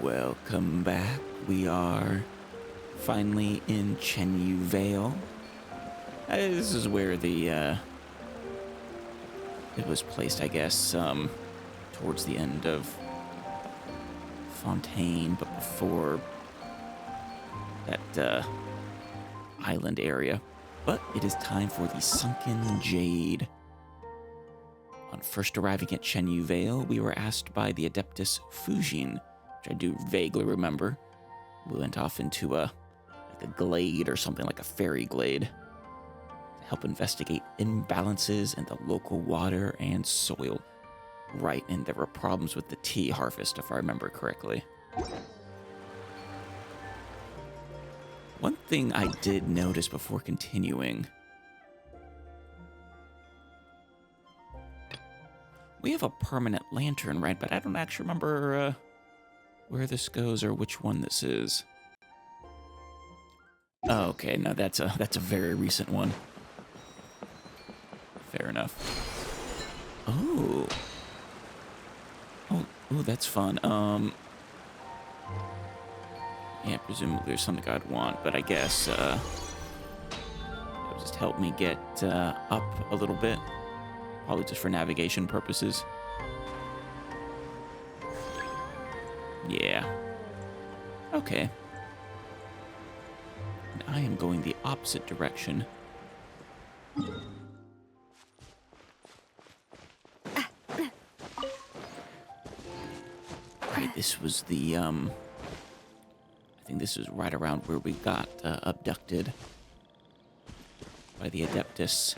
Welcome back. We are finally in Chenyu Vale. This is where the it was placed, I guess, towards the end of Fontaine, but before that island area. But it is time for the Sunken Jade. On first arriving at Chenyu Vale, we were asked by the Adeptus Fujin, which I do vaguely remember. We went off into a glade or something, like a fairy glade, to help investigate imbalances in the local water and soil. Right, and there were problems with the tea harvest, if I remember correctly. One thing I did notice before continuing, we have a permanent lantern, right? But I don't actually remember where this goes or which one this is. Oh, okay, no, that's a very recent one. Fair enough. Oh, that's fun. Yeah, presumably there's something I'd want, but I guess it'll just help me get up a little bit. Probably just for navigation purposes. Yeah. Okay. And I am going the opposite direction. Right, this was the, I think this was right around where we got abducted by the Adeptus.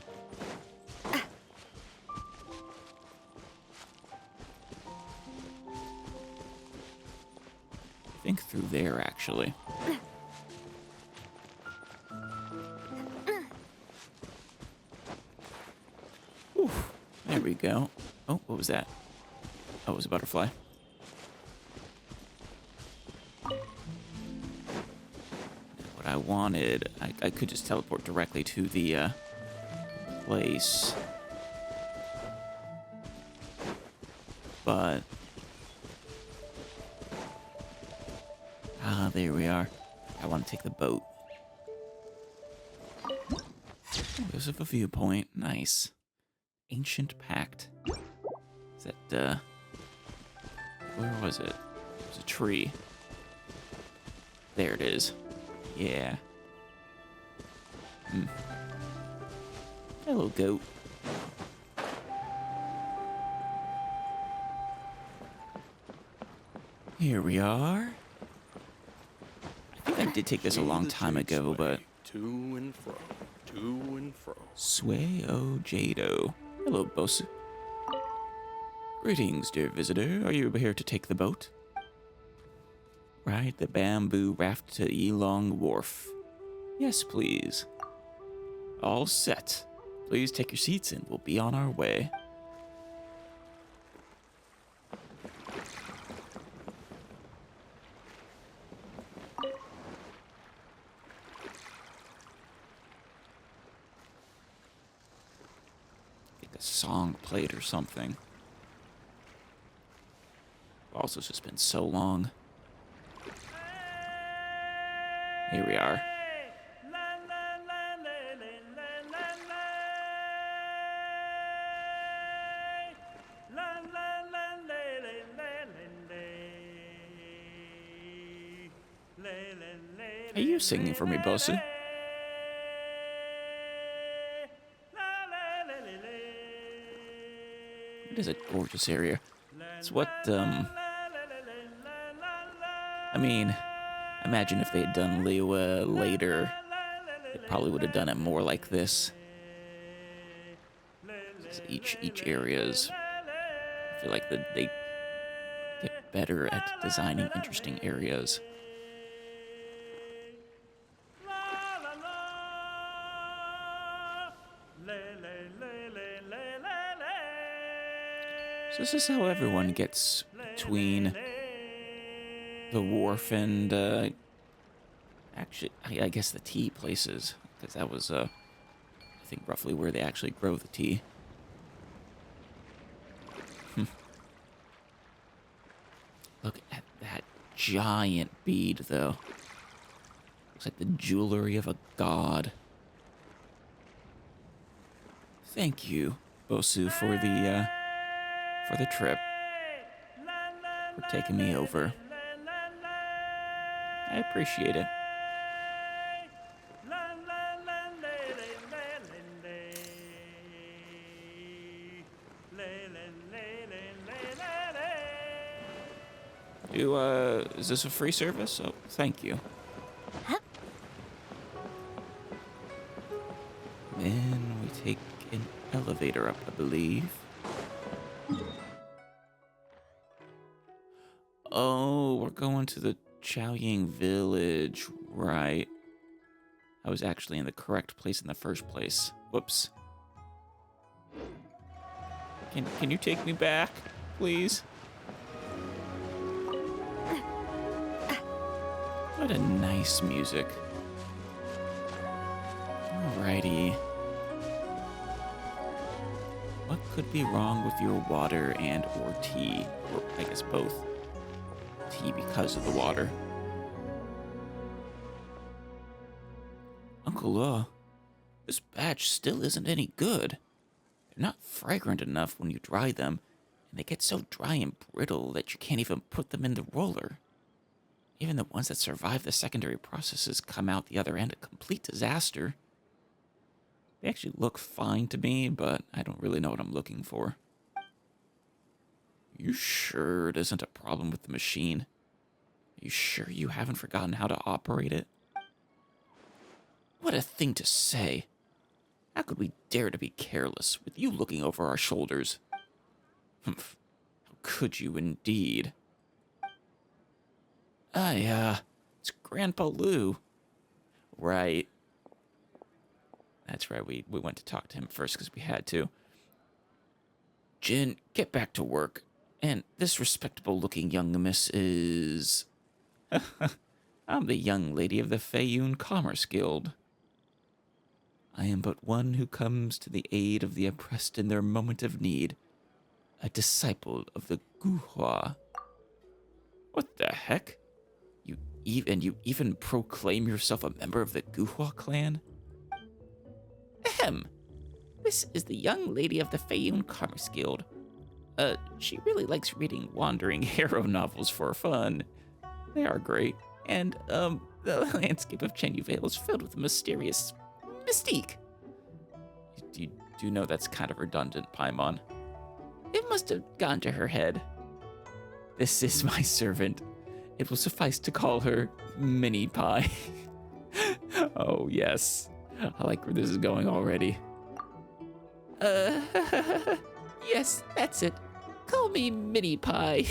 I think through there, actually. Oof, there we go. Oh, what was that? Oh, it was a butterfly. What I wanted, I could just teleport directly to the place. But there we are. I want to take the boat. Oh, there's a viewpoint. Nice. Ancient Pact. Is that, where was it? It was a tree. There it is. Yeah. Hello, goat. Here we are. I did take this a long time ago, but To and fro, to and fro. Sway O Jado. Hello, boss. Greetings, dear visitor. Are you here to take the boat? Ride the bamboo raft to Yilong Wharf. Yes, please. All set. Please take your seats and we'll be on our way. Song played or something. Also, it's just been so long. Here we are. Are you singing for me, Bosu? It is a gorgeous area. It's what, I mean, imagine if they had done Liwa later, they probably would have done it more like this. Each area is, I feel like they get better at designing interesting areas. So this is how everyone gets between the wharf and, actually, I guess the tea places, because that was, I think, roughly where they actually grow the tea. Look at that giant bead, though. Looks like the jewelry of a god. Thank you, Bosu, for the trip. For taking me over. I appreciate it. Is this a free service? Oh, thank you. Huh? Then we take an elevator up, I believe. Oh, we're going to the Chaoying village, right? I was actually in the correct place in the first place. Whoops. Can you take me back, please? What a nice music. Alrighty. What could be wrong with your water and or tea? Or I guess both. Tea because of the water. Uncle, this batch still isn't any good. They're not fragrant enough when you dry them, and they get so dry and brittle that you can't even put them in the roller. Even the ones that survive the secondary processes come out the other end a complete disaster. They actually look fine to me, but I don't really know what I'm looking for. You sure it isn't a problem with the machine? Are you sure you haven't forgotten how to operate it? What a thing to say. How could we dare to be careless with you looking over our shoulders? Humph. How could you indeed? It's Grandpa Lou. Right. That's right, we went to talk to him first because we had to. Jin, get back to work. And this respectable-looking young miss is... I'm the young lady of the Feiyun Commerce Guild. I am but one who comes to the aid of the oppressed in their moment of need. A disciple of the Guhua. What the heck? You even proclaim yourself a member of the Guhua clan? Ahem. This is the young lady of the Feiyun Commerce Guild. She really likes reading wandering hero novels for fun. They are great. And, the landscape of Chenyu Vale is filled with mysterious mystique. You do know that's kind of redundant, Paimon. It must have gone to her head. This is my servant. It will suffice to call her Mini Pie. Oh, yes. I like where this is going already. Yes, that's it. Call me Mini Pie.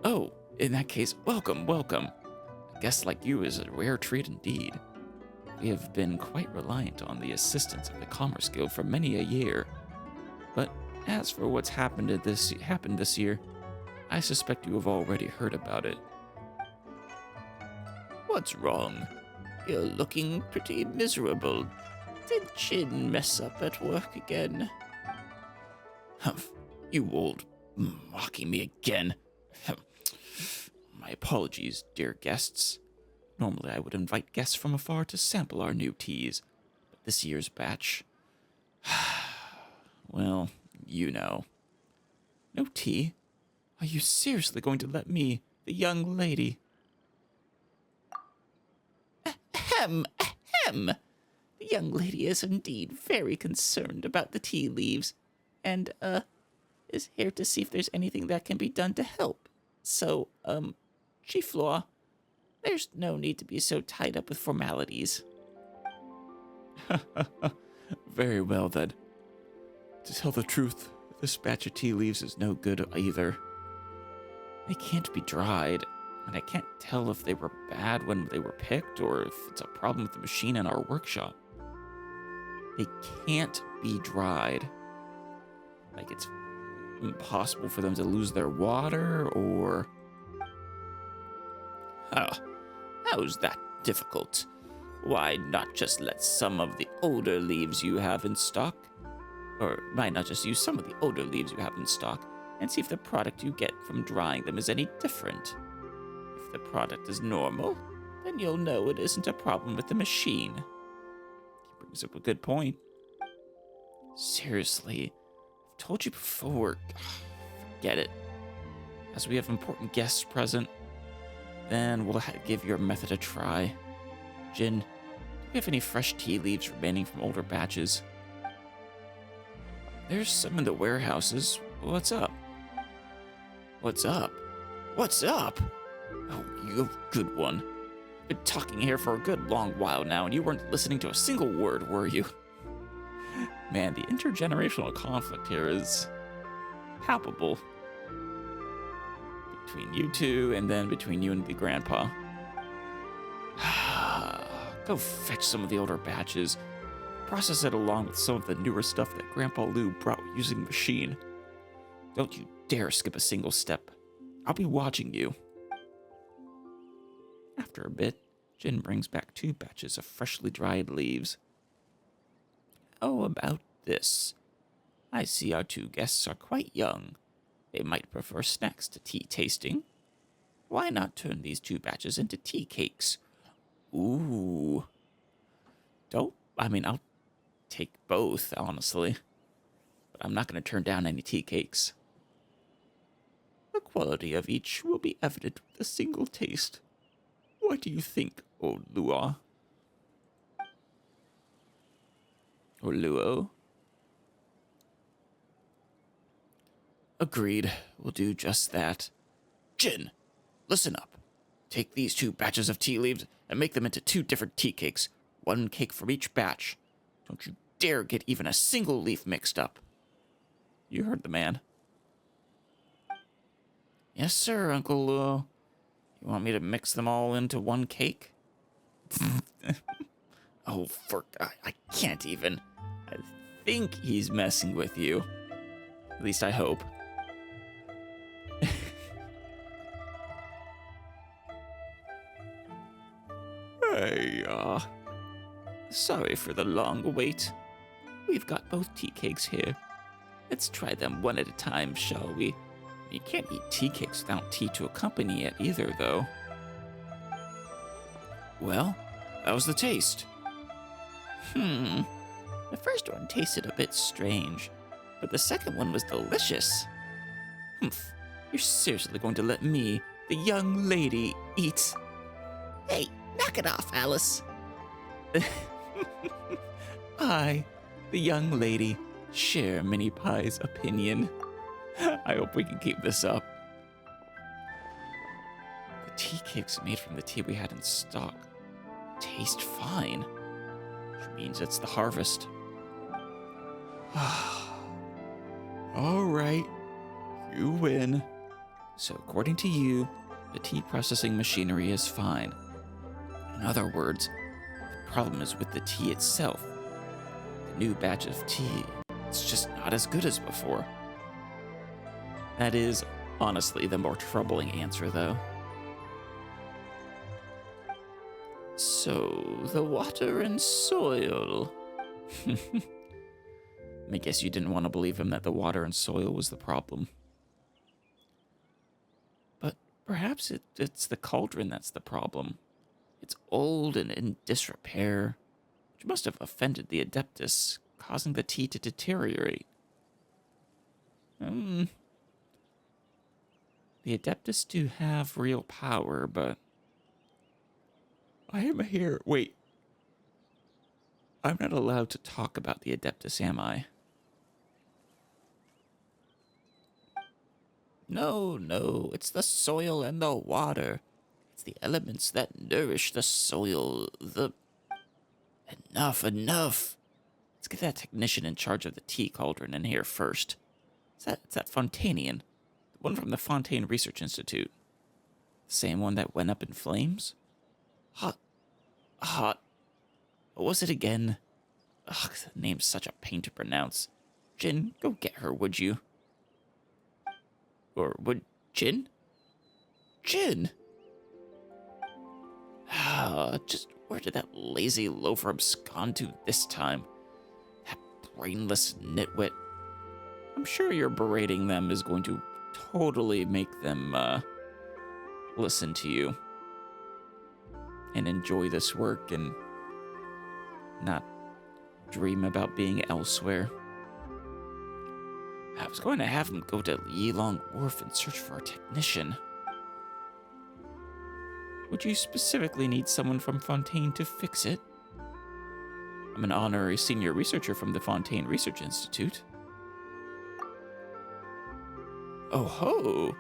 Oh, in that case, welcome. A guest like you is a rare treat indeed. We have been quite reliant on the assistance of the Commerce Guild for many a year. But as for what's happened this year, I suspect you have already heard about it. What's wrong? You're looking pretty miserable. Did Jin mess up at work again? Humph, you old mocking me again. My apologies, dear guests. Normally I would invite guests from afar to sample our new teas, but this year's batch... well, you know. No tea? Are you seriously going to let me, the young lady... Ahem! The young lady is indeed very concerned about the tea leaves, and, is here to see if there's anything that can be done to help. So, Chief Law, there's no need to be so tied up with formalities. Very well, then. To tell the truth, this batch of tea leaves is no good either. They can't be dried, and I can't tell if they were bad when they were picked or if it's a problem with the machine in our workshop. They can't be dried. Like, it's impossible for them to lose their water, or... How's that difficult? Why not just let some of the older leaves you have in stock? Or why not just use some of the older leaves you have in stock and see if the product you get from drying them is any different. If the product is normal, then you'll know it isn't a problem with the machine. He brings up a good point. Seriously, I've told you before. Forget it. As we have important guests present, then we'll give your method a try. Jin, do we have any fresh tea leaves remaining from older batches? There's some in the warehouses. What's up? What's up? What's up? Oh, you good one. Been talking here for a good long while now, and you weren't listening to a single word, were you? Man, the intergenerational conflict here is palpable. Between you two, and then between you and the grandpa. Go fetch some of the older batches. Process it along with some of the newer stuff that Grandpa Lou brought using the machine. Don't you dare skip a single step. I'll be watching you. After a bit, Jin brings back 2 batches of freshly dried leaves. How about this? I see our 2 guests are quite young. They might prefer snacks to tea tasting. Why not turn these 2 batches into tea cakes? Ooh. I'll take both, honestly. But I'm not going to turn down any tea cakes. The quality of each will be evident with a single taste. What do you think, old Lua? Or Luo? Agreed. We'll do just that. Jin, listen up. Take these 2 batches of tea leaves and make them into 2 different tea cakes. 1 cake from each batch. Don't you dare get even a single leaf mixed up. You heard the man. Yes, sir, Uncle Luo. You want me to mix them all into 1 cake? Oh, I can't even. I think he's messing with you. At least I hope. Hey, sorry for the long wait. We've got both tea cakes here. Let's try them one at a time, shall we? You can't eat tea cakes without tea to accompany it either, though. Well, how's the taste? The first one tasted a bit strange, but the second one was delicious. Humph, you're seriously going to let me, the young lady, eat? Hey, knock it off, Alice. I, the young lady, share Minnie Pie's opinion. I hope we can keep this up. The tea cakes made from the tea we had in stock taste fine, which means it's the harvest. All right, you win. So according to you, the tea processing machinery is fine. In other words, the problem is with the tea itself. The new batch of tea, it's just not as good as before. That is, honestly, the more troubling answer, though. So, the water and soil. I guess you didn't want to believe him that the water and soil was the problem. But perhaps it's the cauldron that's the problem. It's old and in disrepair, which must have offended the Adeptus, causing the tea to deteriorate. The Adeptus do have real power, but I am here. Wait. I'm not allowed to talk about the Adeptus, am I? No, it's the soil and the water. It's the elements that nourish the soil, Enough. Let's get that technician in charge of the tea cauldron in here first. It's that Fontanian. The one from the Fontaine Research Institute. The same one that went up in flames? Hot. What was it again? Ugh, the name's such a pain to pronounce. Jin, go get her, would you? Or would Jin? Jin! Just where did that lazy loafer abscond to this time? That brainless nitwit. I'm sure your berating them is going to totally make them listen to you and enjoy this work and not dream about being elsewhere. I was going to have him go to Yilong Wharf and search for a technician. Would you specifically need someone from Fontaine to fix it? I'm an honorary senior researcher from the Fontaine Research Institute. Oh ho!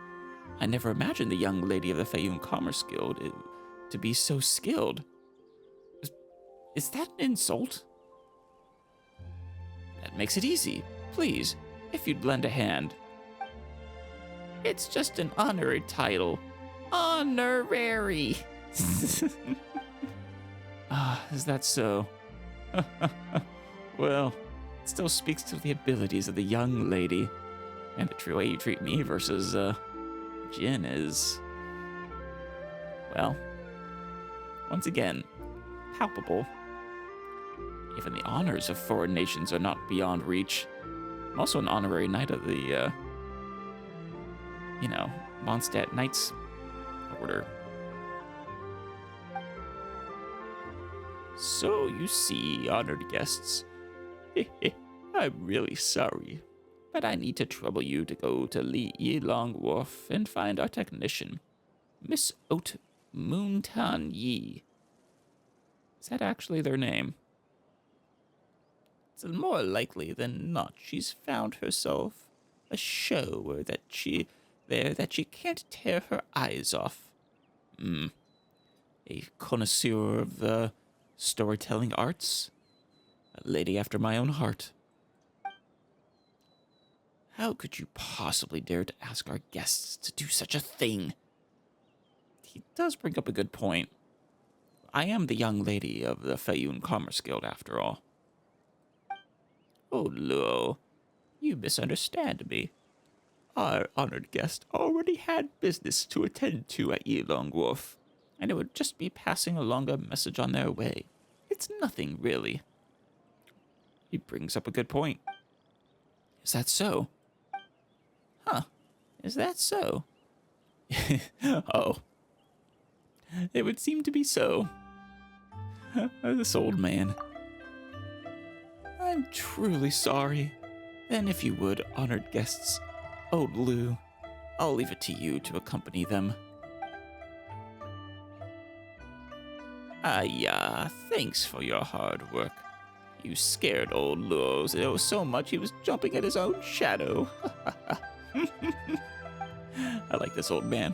I never imagined the young lady of the Fayun Commerce Guild to be so skilled. Is that an insult? That makes it easy. Please, if you'd lend a hand. It's just an honorary title. Honorary! Is that so? Well, it still speaks to the abilities of the young lady. And the true way you treat me versus, Jin is, well, once again, palpable. Even the honors of foreign nations are not beyond reach. I'm also an honorary knight of the, Mondstadt Knights Order. So, you see, honored guests, I'm really sorry, but I need to trouble you to go to Li Yilong Wharf and find our technician, Miss Haute Moontan Yi. Is that actually their name? It's more likely than not she's found herself a show that she can't tear her eyes off. A connoisseur of the storytelling arts, a lady after my own heart. How could you possibly dare to ask our guests to do such a thing? He does bring up a good point. I am the young lady of the Fayun Commerce Guild, after all. Oh, Luo, you misunderstand me. Our honored guest already had business to attend to at Yilong Wharf, and it would just be passing along a message on their way. It's nothing, really. He brings up a good point. Is that so? Huh. Is that so? Oh. It would seem to be so. This old man. I'm truly sorry. Then if you would, honored guests, old Lu, I'll leave it to you to accompany them. Thanks for your hard work. You scared old Luo so much he was jumping at his own shadow. I like this old man.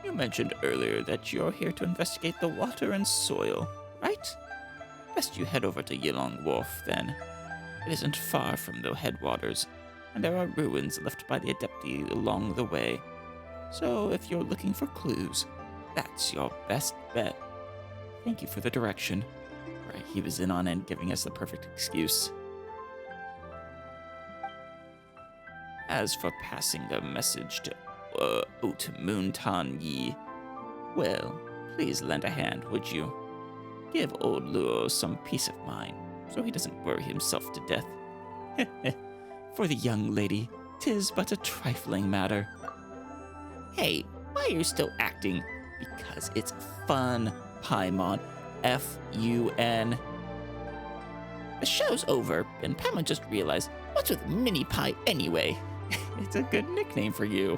You mentioned earlier that you're here to investigate the water and soil, right? Best you head over to Yilong Wharf, then. It isn't far from the headwaters, and there are ruins left by the Adepti along the way. So if you're looking for clues, that's your best bet. Thank you for the direction. Right, he was in on it, giving us the perfect excuse. As for passing the message to Haute Moontan Yi, well, please lend a hand, would you? Give old Luo some peace of mind, so he doesn't worry himself to death. For the young lady, 'tis but a trifling matter. Hey, why are you still acting? Because it's fun, Paimon. F-U-N. The show's over, and Paimon just realized, what's with Mini Pie anyway? It's a good nickname for you.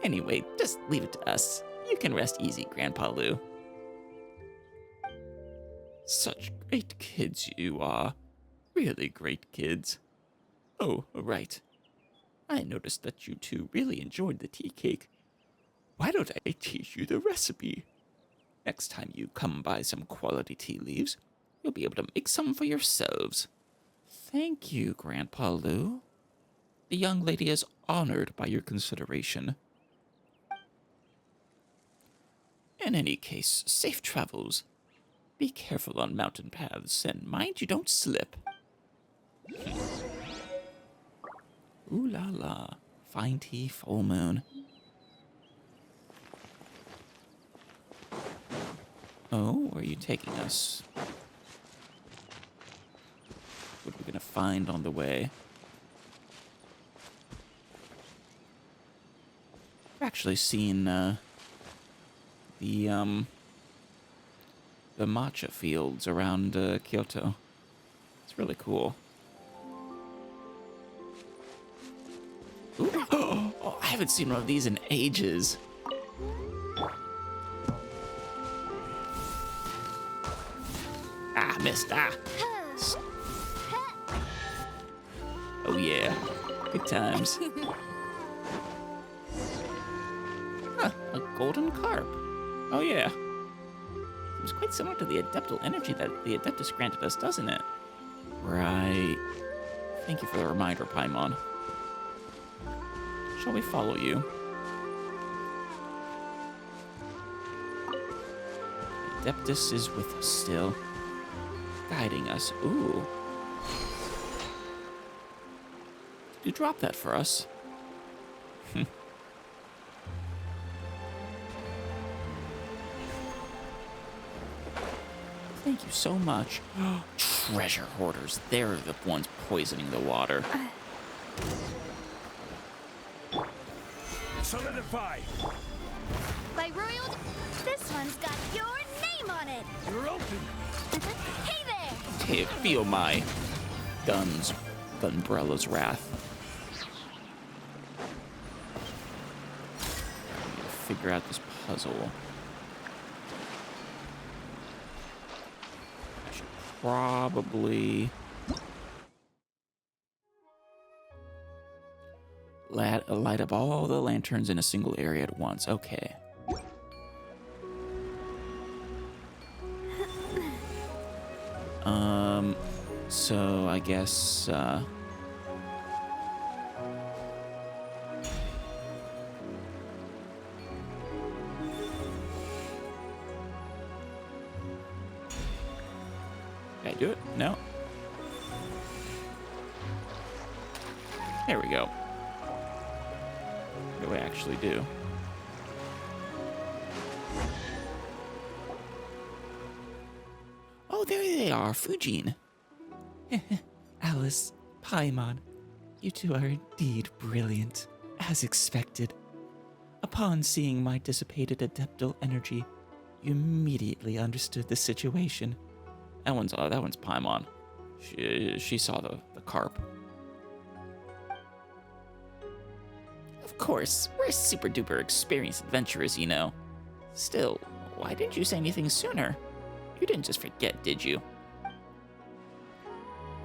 Anyway, just leave it to us. You can rest easy, Grandpa Lu. Such great kids you are. Really great kids. Oh, right. I noticed that you two really enjoyed the tea cake. Why don't I teach you the recipe? Next time you come by some quality tea leaves, you'll be able to make some for yourselves. Thank you, Grandpa Lu. The young lady is honored by your consideration. In any case, safe travels. Be careful on mountain paths, and mind you don't slip. Ooh la la. Fine tea, full moon. Oh, where are you taking us? What are we gonna find on the way? actually seen the matcha fields around Kyoto. It's really cool. Ooh. Oh, I haven't seen one of these in ages. Ah, missed. Ah. Oh yeah, good times. Huh, a golden carp. Oh yeah. Seems quite similar to the adeptal energy that the Adeptus granted us, doesn't it? Right. Thank you for the reminder, Paimon. Shall we follow you? The Adeptus is with us still, guiding us. Ooh. Did you drop that for us? Thank you so much. Treasure hoarders. They're the ones poisoning the water. Solidify! By Royal, this one's got your name on it. You're open! Hey there! Hey, feel my Gunbrella's wrath. Figure out this puzzle. I should probably light up all the lanterns in a single area at once. Okay. So I guess Can I do it? No. There we go. What do I actually do? Oh, there they are, Fujin. Alice, Paimon, you two are indeed brilliant, as expected. Upon seeing my dissipated adeptal energy, you immediately understood the situation. That one's Paimon. She saw the carp. Of course, we're super duper experienced adventurers, you know. Still, why didn't you say anything sooner? You didn't just forget, did you? I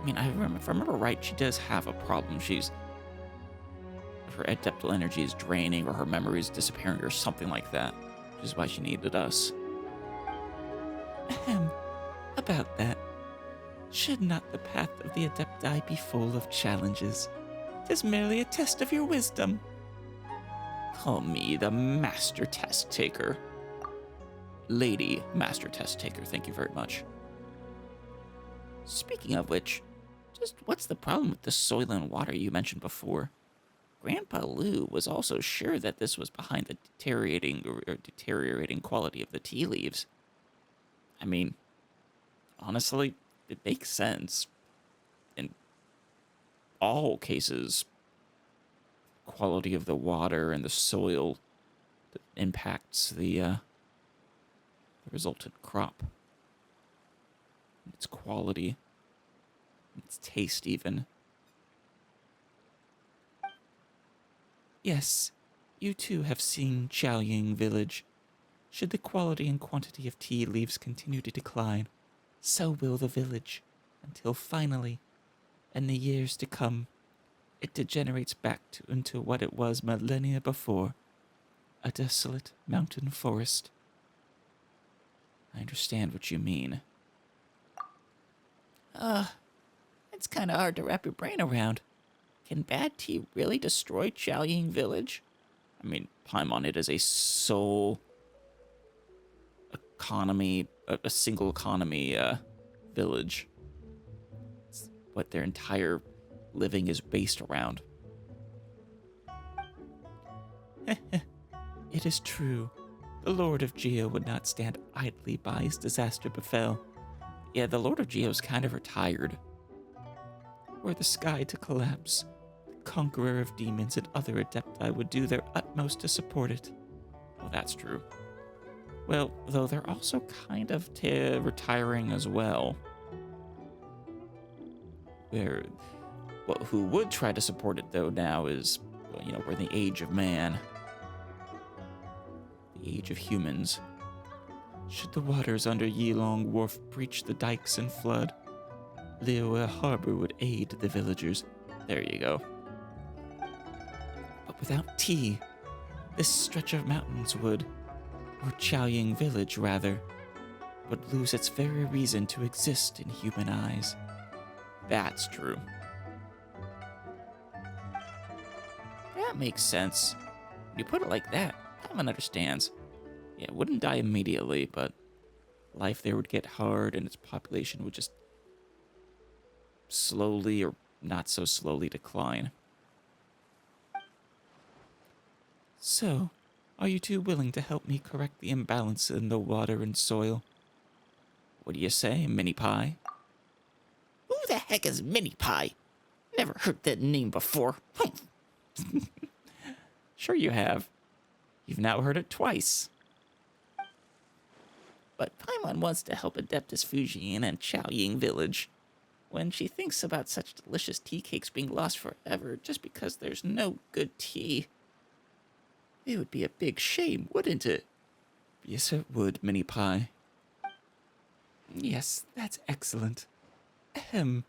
mean, if I remember right, she does have a problem. Her adeptal energy is draining, or her memory is disappearing, or something like that. Which is why she needed us. Ahem. About that. Should not the path of the Adepti be full of challenges? 'Tis merely a test of your wisdom. Call me the Master Test Taker. Lady Master Test Taker, thank you very much. Speaking of which, just what's the problem with the soil and water you mentioned before? Grandpa Lou was also sure that this was behind the deteriorating quality of the tea leaves. I mean, honestly, it makes sense. In all cases, quality of the water and the soil that impacts the resultant crop. Its quality, its taste even. Yes, you too have seen Chaoying Village. Should the quality and quantity of tea leaves continue to decline, so will the village, until finally, in the years to come, it degenerates back into what it was millennia before, a desolate mountain forest. I understand what you mean. It's kind of hard to wrap your brain around. Can bad tea really destroy Chaoying Village? I mean, Paimon, it is a sole economy, a single economy village. It's what their entire living is based around. It is true. The Lord of Geo would not stand idly by as disaster befell. Yeah, the Lord of Geo's kind of retired. Were the sky to collapse, the conqueror of demons and other adepti would do their utmost to support it. Well, that's true. Well, though they're also kind of retiring as well. Who would try to support it, though, now is, well, we're in the age of man. The age of humans. Should the waters under Yilong Wharf breach the dikes and flood, Liyue Harbor would aid the villagers. There you go. But without tea, this stretch of mountains would, or Chaoying Village rather, would lose its very reason to exist in human eyes. That's true. That makes sense. When you put it like that, Paimon understands. Yeah, it wouldn't die immediately, but life there would get hard and its population would just slowly or not so slowly decline. So, are you two willing to help me correct the imbalance in the water and soil? What do you say, Mini Pie? Who the heck is Mini Pie? Never heard that name before. Sure you have. You've now heard it twice. But Paimon wants to help Adeptus Fujin and Chaoying Village. When she thinks about such delicious tea cakes being lost forever just because there's no good tea, it would be a big shame, wouldn't it? Yes, it would, Mini Pie. Yes, that's excellent. Ahem.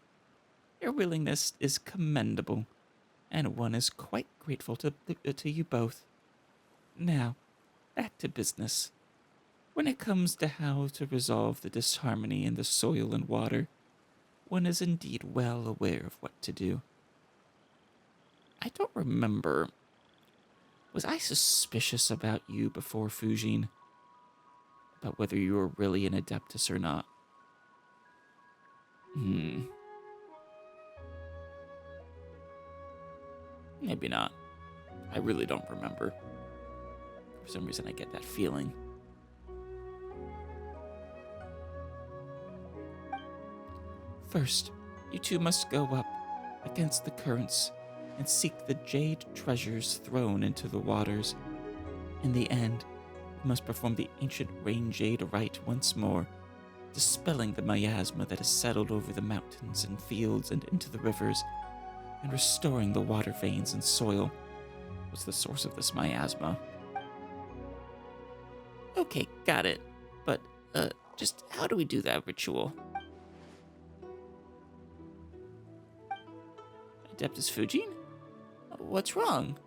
Your willingness is commendable, and one is quite grateful to you both. Now, back to business. When it comes to how to resolve the disharmony in the soil and water, one is indeed well aware of what to do. I don't remember. Was I suspicious about you before Fujin? About whether you were really an Adeptus or not? Maybe not. I really don't remember. For some reason, I get that feeling. First, you two must go up against the currents and seek the jade treasures thrown into the waters. In the end, you must perform the ancient rain jade rite once more, dispelling the miasma that has settled over the mountains and fields and into the rivers, and restoring the water veins and soil. What's the source of this miasma? Okay, got it. But, just how do we do that ritual? Adeptus Fujin? What's wrong?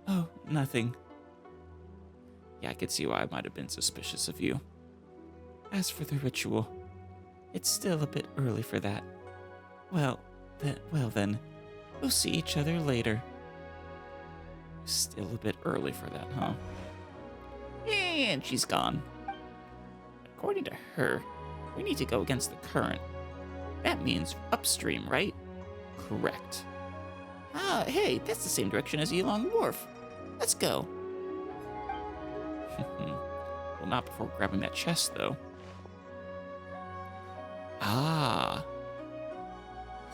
Oh, nothing. Yeah, I could see why I might have been suspicious of you. As for the ritual, it's still a bit early for that. Well then, we'll see each other later. Still a bit early for that, huh? And she's gone. According to her, we need to go against the current. That means upstream, right? Correct. Ah, hey, that's the same direction as Yilong Wharf. Let's go. Well, not before grabbing that chest, though. Ah.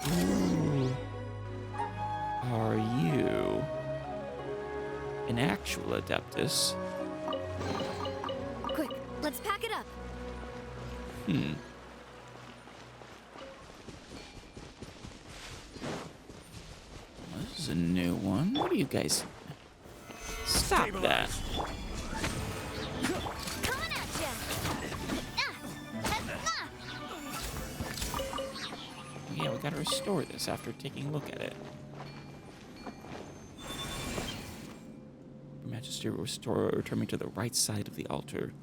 Who are you? An actual Adeptus? Quick, let's pack it up. This is a new one. What are you guys? Stop that. Coming at ya! Yeah, we gotta restore this after taking a look at it. Your Majesty will return me to the right side of the altar.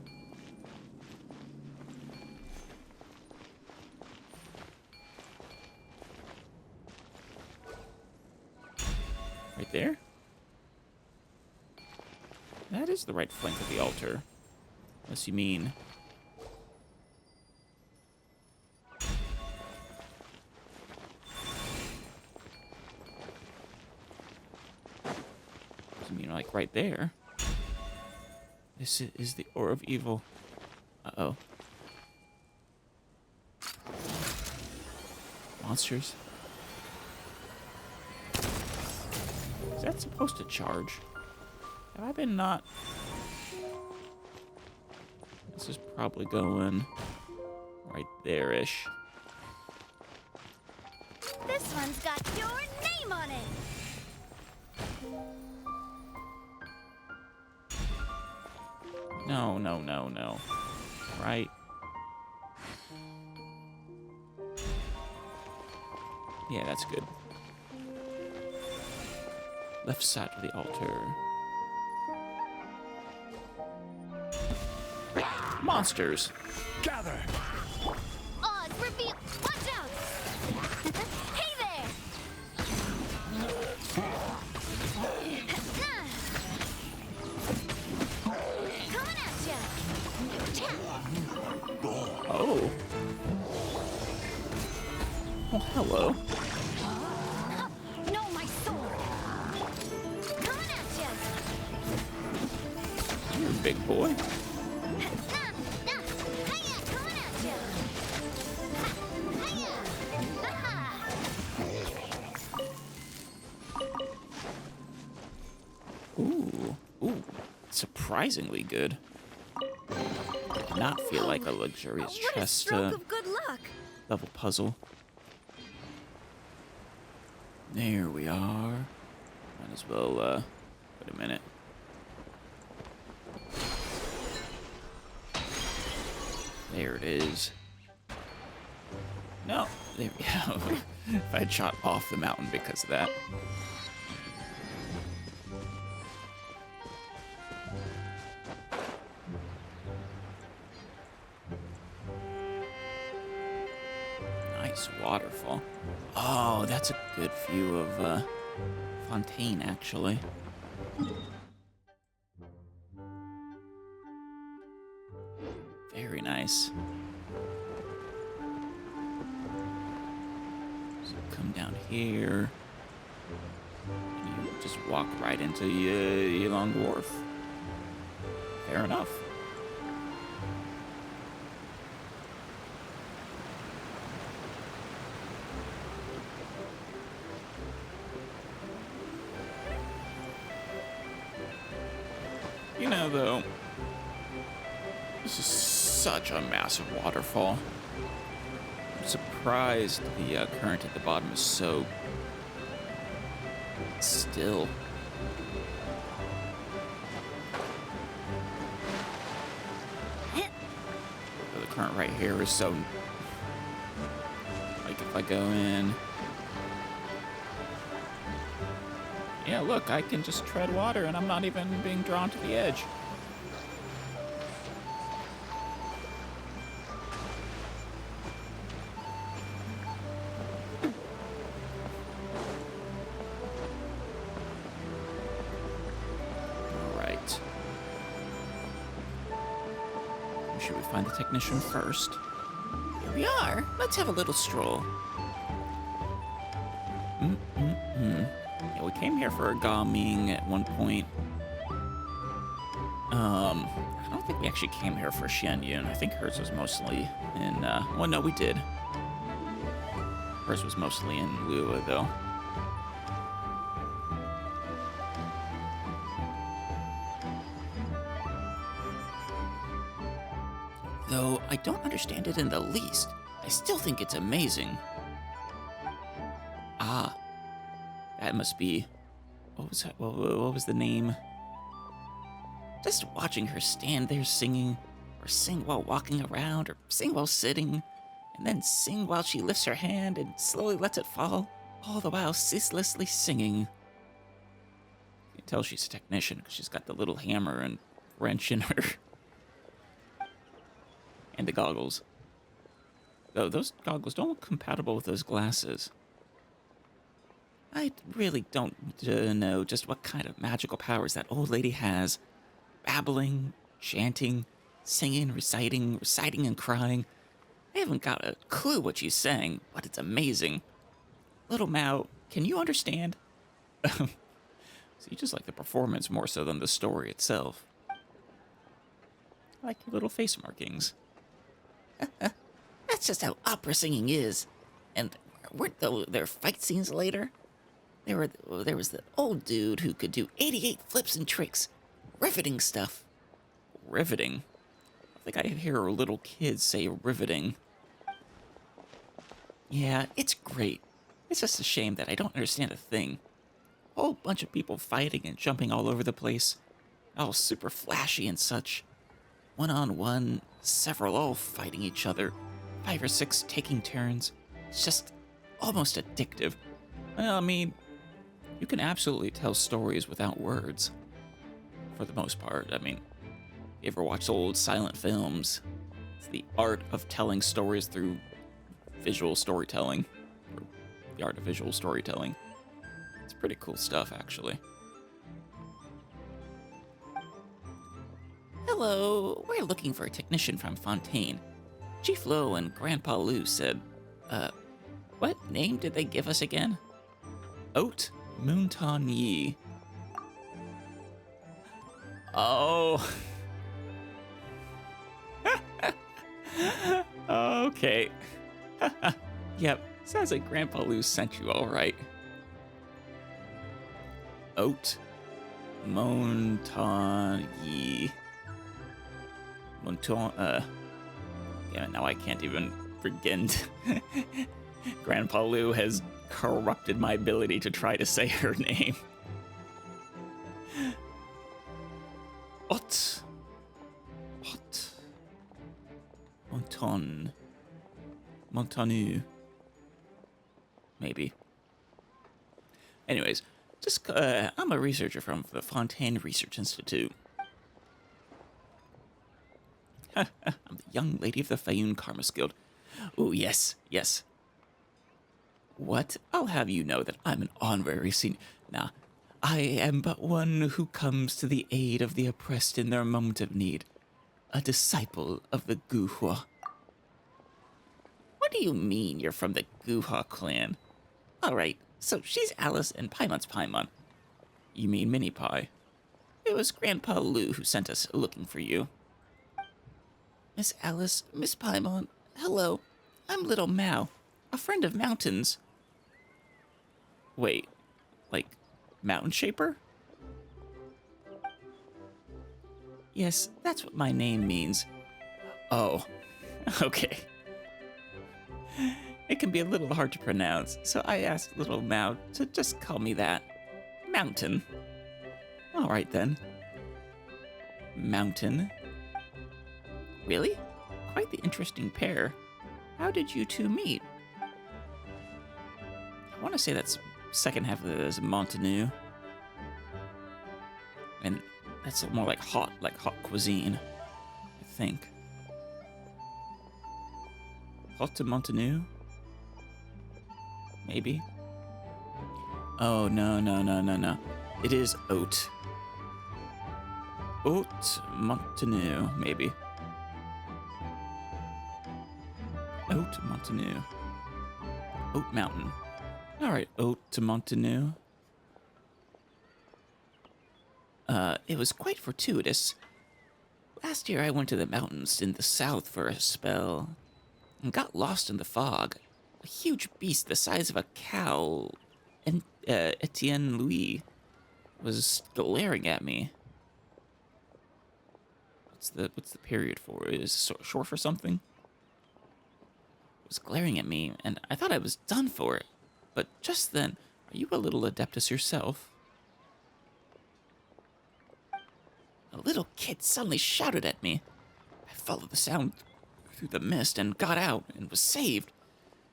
Right there? That is the right flank of the altar. Unless you mean... like right there. This is the Ore of Evil. Uh-oh. Monsters. that supposed to charge? Have I been not? This is probably going right there-ish. This one's got your name on it. No, no, no, no. Right? Yeah, that's good. Left side of the altar. Monsters! Gather! Oz, reveal. Watch out! Hey there! Coming at ya! Oh. Oh, hello. No, my sword! Coming at ya! You're a big boy. Hiya! Coming at ya! Hiya! Ooh. Ooh. Surprisingly good. Did not feel like a luxurious What a chest stroke of good luck! level puzzle. There we are. Might as well, wait a minute. There it is. No, there we go. If I had shot off the mountain because of that. Nice waterfall. Oh, that's a good view of Fontaine, actually. Very nice. So come down here. And you just walk right into Yilong Wharf. Fair enough. You know, though, this is such a massive waterfall. I'm surprised the current at the bottom is so still. The current right here is so... Like, if I go in... Yeah, look, I can just tread water and I'm not even being drawn to the edge. All right. Should we find the technician first? Here we are. Let's have a little stroll. Yeah, we came here for a Gaming at one point. I don't think we actually came here for Xianyun. I think hers was mostly in, well, no, we did. Hers was mostly in Lua, though. Though I don't understand it in the least. I still think it's amazing. Ah. That must be... What was that? What was the name? Just watching her stand there singing, or sing while walking around, or sing while sitting, and then sing while she lifts her hand and slowly lets it fall, all the while ceaselessly singing. You can tell she's a technician because she's got the little hammer and wrench in her. And the goggles. Though those goggles don't look compatible with those glasses. I really don't know just what kind of magical powers that old lady has. Babbling, chanting, singing, reciting and crying. I haven't got a clue what she's saying, but it's amazing. Little Mao, can you understand? So you just like the performance more so than the story itself. I like your little face markings. That's just how opera singing is. And weren't there fight scenes later? There was the old dude who could do 88 flips and tricks. Riveting stuff. Riveting? I think I hear little kids say riveting. Yeah, it's great. It's just a shame that I don't understand a thing. A whole bunch of people fighting and jumping all over the place. All super flashy and such. One-on-one, several all fighting each other. 5 or 6 taking turns. It's just almost addictive. Well, I mean, you can absolutely tell stories without words. For the most part. I mean, you ever watch old silent films? It's the art of telling stories through visual storytelling. Or the art of visual storytelling. It's pretty cool stuff, actually. Hello, we're looking for a technician from Fontaine. Chief Lo and Grandpa Lou said, what name did they give us again? Oat Moonton Yi. Oh. Okay. Yep, sounds like Grandpa Lou sent you all right. Oat Moonton Yi. Monton, damn it, now I can't even begin. Grandpa Lou has corrupted my ability to try to say her name. Ot. Montanu. Maybe. Anyways, I'm a researcher from the Fontaine Research Institute. I'm the young lady of the Fayoun Karmas Guild. Oh, yes. What? I'll have you know that I'm an honorary senior. Nah, I am but one who comes to the aid of the oppressed in their moment of need. A disciple of the Guhua. What do you mean you're from the Guha clan? Alright, so she's Alice and Paimon's Paimon. You mean Mini Pie? It was Grandpa Lou who sent us looking for you. Miss Alice, Miss Paimon, hello. I'm Little Mao, a friend of Mountain's. Wait, like Mountain Shaper? Yes, that's what my name means. Oh, okay. It can be a little hard to pronounce, so I asked Little Mao to just call me that. Mountain. All right then. Mountain. Really? Quite the interesting pair. How did you two meet? I want to say that's second half of it is Montanu. And that's more like hot cuisine, I think. Hot to Montanu? Maybe. Oh, no. It is oat. Oat Montanu, maybe. Oat Montanu. Oat Mountain. Alright, Oat to Montanu. It was quite fortuitous. Last year I went to the mountains in the south for a spell and got lost in the fog. A huge beast the size of a cow, and Etienne Louis, was glaring at me. What's the period for? Is it short for something? It was glaring at me, and I thought I was done for. But just then, Are you a little Adeptus yourself? a little kid suddenly shouted at me. I followed the sound through the mist and got out and was saved.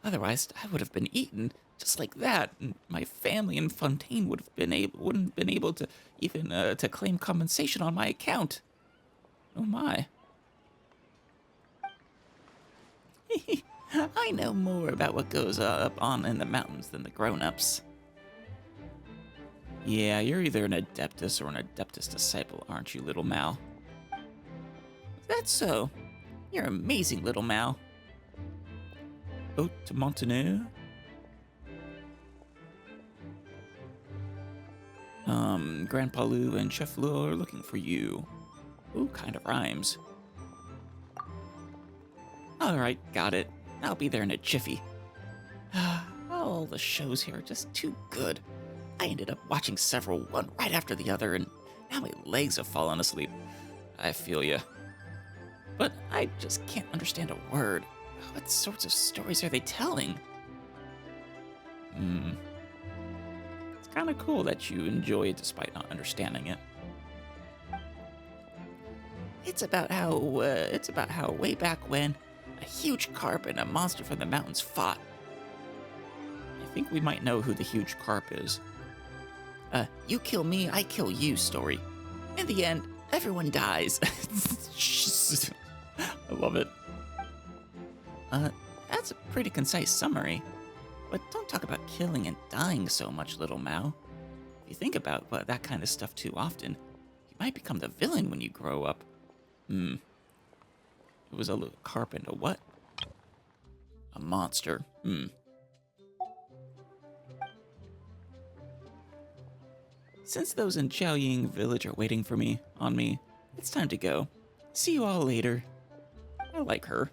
Otherwise, I would have been eaten just like that, and my family in Fontaine wouldn't have been able to even to claim compensation on my account. Oh my. I know more about what goes on in the mountains than the grown-ups. Yeah, you're either an Adeptus or an Adeptus disciple, aren't you, Little Mal? That's so. You're amazing, Little Mal. Oat to Montanu? Grandpa Lou and Chef Lou are looking for you. Ooh, kind of rhymes. Alright, got it. I'll be there in a jiffy. All the shows here are just too good. I ended up watching several, one right after the other, and now my legs have fallen asleep. I feel ya. But I just can't understand a word. What sorts of stories are they telling? It's kind of cool that you enjoy it despite not understanding it. It's about how way back when a huge carp and a monster from the mountains fought. I think we might know who the huge carp is. You kill me, I kill you story. In the end, everyone dies. I love it. That's a pretty concise summary. But don't talk about killing and dying so much, little Mao. If you think about that kind of stuff too often, you might become the villain when you grow up. It was a little carp and a what? A monster. Since those in Xiaoying village are waiting for me, it's time to go. See you all later. I like her.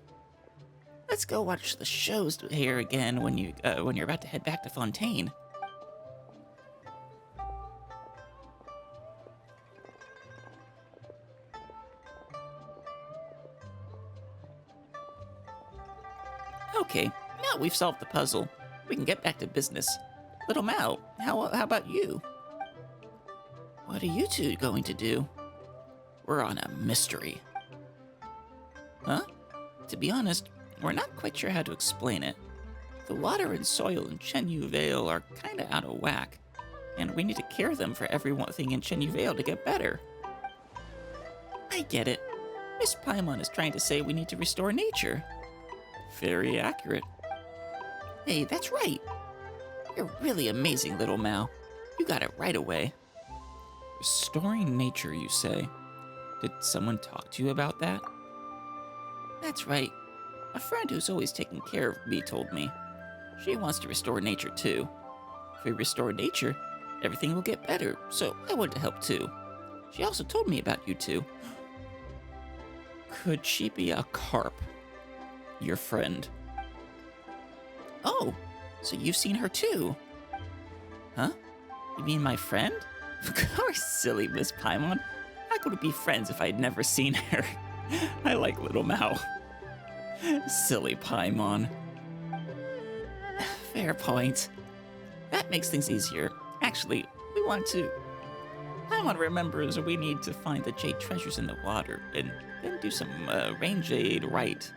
Let's go watch the shows here again when you're about to head back to Fontaine. Okay, now we've solved the puzzle. We can get back to business. Little Mao, how about you? What are you two going to do? We're on a mystery. Huh? To be honest, we're not quite sure how to explain it. The water and soil in Chenyu Vale are kinda out of whack, and we need to care them for everything in Chenyu Vale to get better. I get it. Miss Paimon is trying to say we need to restore nature. Very accurate. Hey, that's right. You're really amazing, little Mao. You got it right away. Restoring nature, you say? Did someone talk to you about that? That's right. A friend who's always taken care of me told me. She wants to restore nature too. If we restore nature, everything will get better, so I want to help too. She also told me about you two. Could she be a carp? Your friend? Oh, so you've seen her too? Huh? You mean my friend? Of course, silly Miss Paimon. How could we be friends if I'd never seen her? I like little Mao. Silly Paimon. Fair point. That makes things easier. Actually, we want to... Paimon remembers we need to find the jade treasures in the water and then do some rain jade right.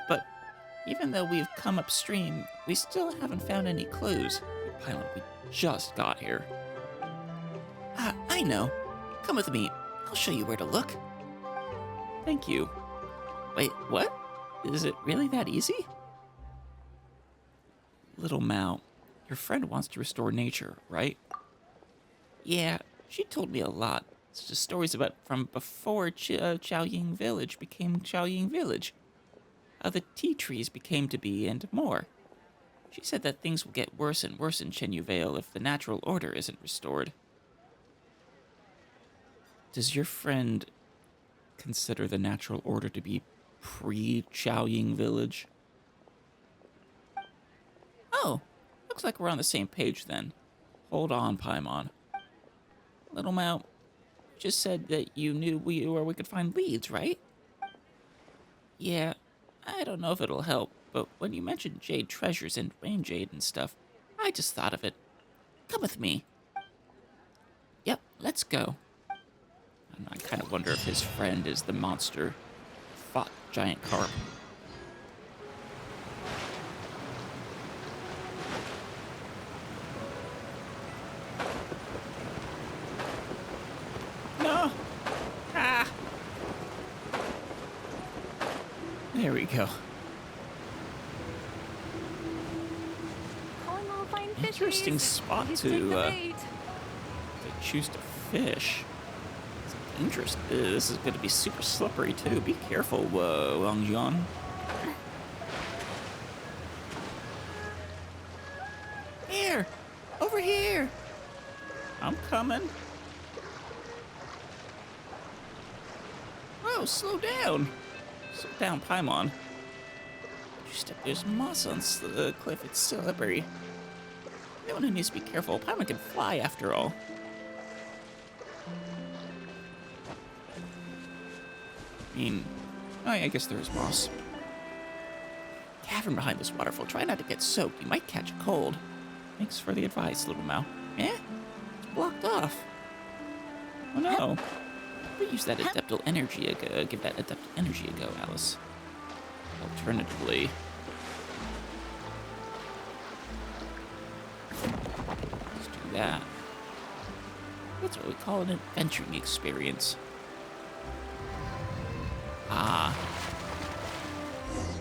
But even though we've come upstream, we still haven't found any clues. Paimon, we just got here. I know. Come with me. I'll show you where to look. Thank you. Wait, what? Is it really that easy? Little Mao, your friend wants to restore nature, right? Yeah, she told me a lot. It's just stories about from before Xiaoying Village became Xiaoying Village. How the tea trees became to be and more. She said that things will get worse and worse in Chenyu Vale if the natural order isn't restored. Does your friend consider the natural order to be pre-Xiaoying Village? Oh, looks like we're on the same page then. Hold on, Paimon. Little Mao, you just said that you knew where we could find leads, right? Yeah, I don't know if it'll help, but when you mentioned jade treasures and rain jade and stuff, I just thought of it. Come with me. Yep, let's go. I kind of wonder if his friend is the monster fought giant carp. No! Ah! There we go. Interesting spot to choose to fish. Interesting. This is going to be super slippery too. Be careful, Wang Jian. Here! Over here! I'm coming. Whoa, slow down! Slow down, Paimon. You step, there's moss on the cliff. It's slippery. Anyone who needs to be careful. Paimon can fly, after all. I mean, oh, yeah, I guess there is moss. Cavern behind this waterfall. Try not to get soaked. You might catch a cold. Thanks for the advice, little Mao. Eh? It's blocked off. Oh no. We use that adeptal energy give that adeptal energy a go, Alice. Alternatively, let's do that. That's what we call an adventuring experience. Ah.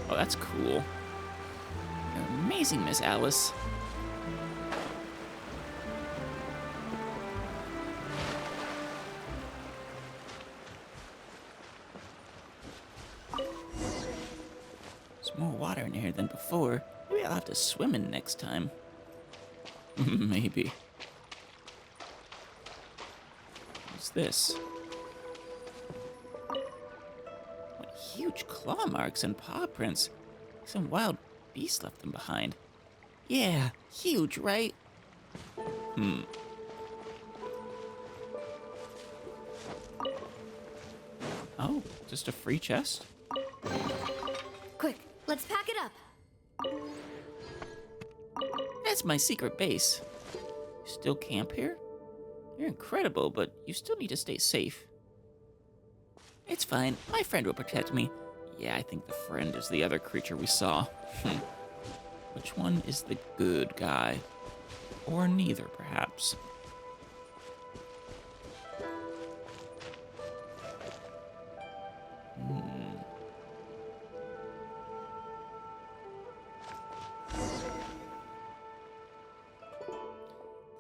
Oh, that's cool. You're amazing, Miss Alice. There's more water in here than before. Maybe I'll have to swim in next time. Maybe. What's this? What huge claw marks and paw prints. Some wild beast left them behind. Yeah, huge, right? Oh, just a free chest? Quick, let's pack it up. That's my secret base. You still camp here? You're incredible, but you still need to stay safe. It's fine. My friend will protect me. Yeah, I think the friend is the other creature we saw. Which one is the good guy? Or neither, perhaps.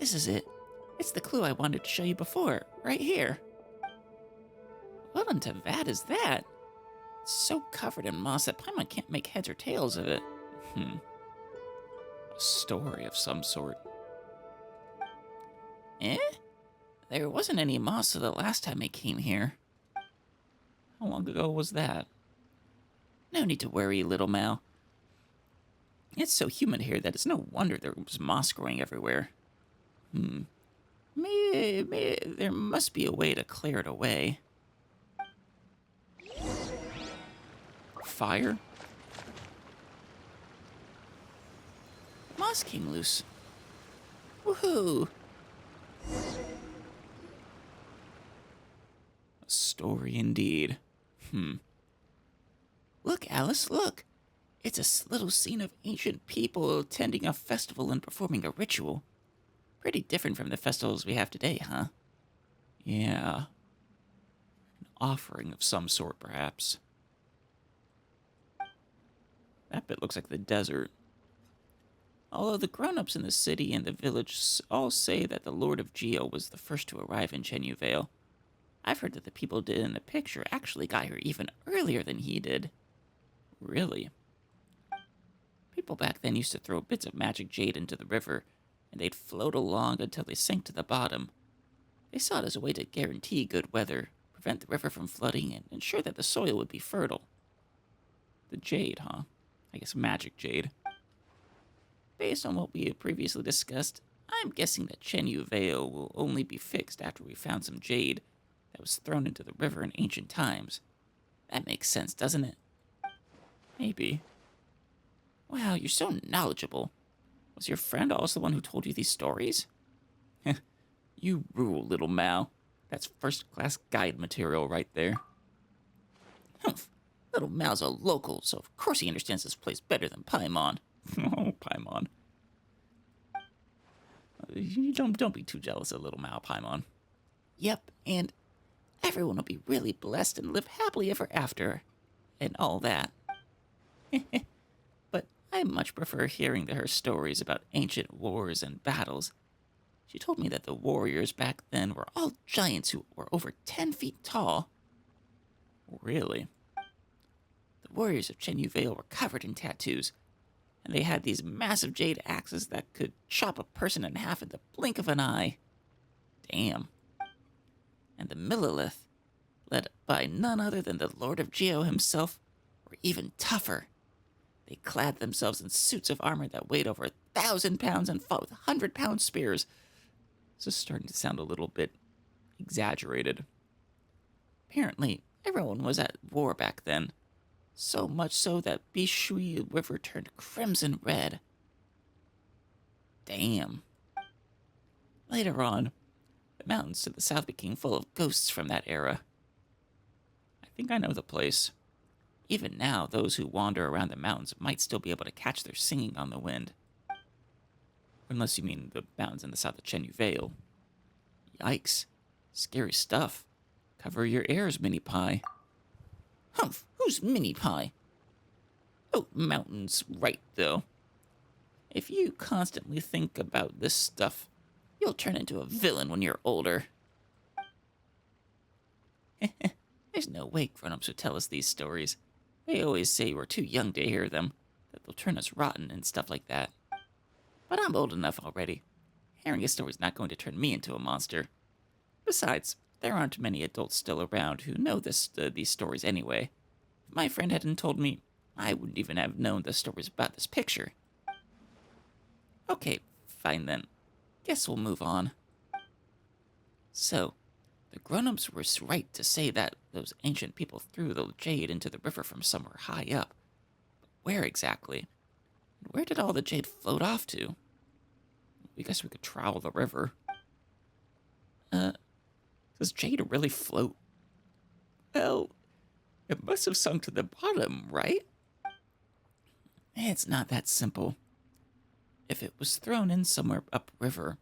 This is it. It's the clue I wanted to show you before, right here. What in Teyvat is that? It's so covered in moss that Paimon can't make heads or tails of it. A story of some sort. Eh? There wasn't any moss the last time I came here. How long ago was that? No need to worry, little Mal. It's so humid here that it's no wonder there was moss growing everywhere. Maybe there must be a way to clear it away. Fire? Moss came loose. Woohoo! A story indeed. Look, Alice, look! It's a little scene of ancient people attending a festival and performing a ritual. Pretty different from the festivals we have today, huh? Yeah. An offering of some sort, perhaps. That bit looks like the desert. Although the grown-ups in the city and the village all say that the Lord of Geo was the first to arrive in Chenyu Vale, I've heard that the people did in the picture actually got here even earlier than he did. Really? People back then used to throw bits of magic jade into the river, and they'd float along until they sank to the bottom. They saw it as a way to guarantee good weather, prevent the river from flooding, and ensure that the soil would be fertile. The jade, huh? I guess magic jade. Based on what we had previously discussed, I'm guessing that Chenyu Vale will only be fixed after we found some jade that was thrown into the river in ancient times. That makes sense, doesn't it? Maybe. Wow, you're so knowledgeable. Was your friend also the one who told you these stories? You rule, little Mal. That's first-class guide material right there. Humph. Little Mal's a local, so of course he understands this place better than Paimon. Oh, Paimon. You don't be too jealous of little Mal, Paimon. Yep, and everyone will be really blessed and live happily ever after, and all that. But I much prefer hearing her stories about ancient wars and battles. She told me that the warriors back then were all giants who were over 10 feet tall. Really? The warriors of Chenyu Vale were covered in tattoos, and they had these massive jade axes that could chop a person in half in the blink of an eye. Damn. And the Millilith, led by none other than the Lord of Geo himself, were even tougher. They clad themselves in suits of armor that weighed over 1,000 pounds and fought with 100-pound spears. This is starting to sound a little bit exaggerated. Apparently, everyone was at war back then. So much so that Bishui River turned crimson red. Damn. Later on, the mountains to the south became full of ghosts from that era. I think I know the place. Even now, those who wander around the mountains might still be able to catch their singing on the wind. Unless you mean the mountains in the south of Chenyu Vale. Yikes. Scary stuff. Cover your ears, Mini Pie. Humph, who's Mini Pie? Oh, mountains, right, though. If you constantly think about this stuff, you'll turn into a villain when you're older. There's no way grown-ups would tell us these stories. They always say we're too young to hear them, that they'll turn us rotten and stuff like that. But I'm old enough already. Hearing a story's not going to turn me into a monster. Besides, there aren't many adults still around who know these stories anyway. If my friend hadn't told me, I wouldn't even have known the stories about this picture. Okay, fine then. Guess we'll move on. So, the grown-ups were right to say that those ancient people threw the jade into the river from somewhere high up. But where exactly? And where did all the jade float off to? I guess we could trowel the river. Does jade really float? Well, it must have sunk to the bottom, right? It's not that simple. If it was thrown in somewhere upriver,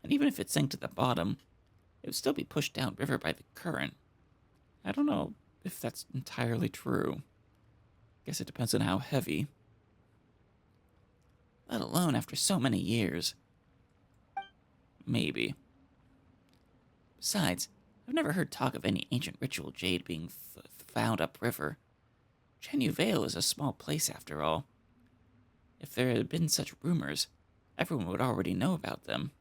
and even if it sank to the bottom, it would still be pushed downriver by the current. I don't know if that's entirely true. Guess it depends on how heavy. Let alone after so many years. Maybe. Besides, I've never heard talk of any ancient ritual jade being found upriver. Chenyu Vale is a small place after all. If there had been such rumors, everyone would already know about them.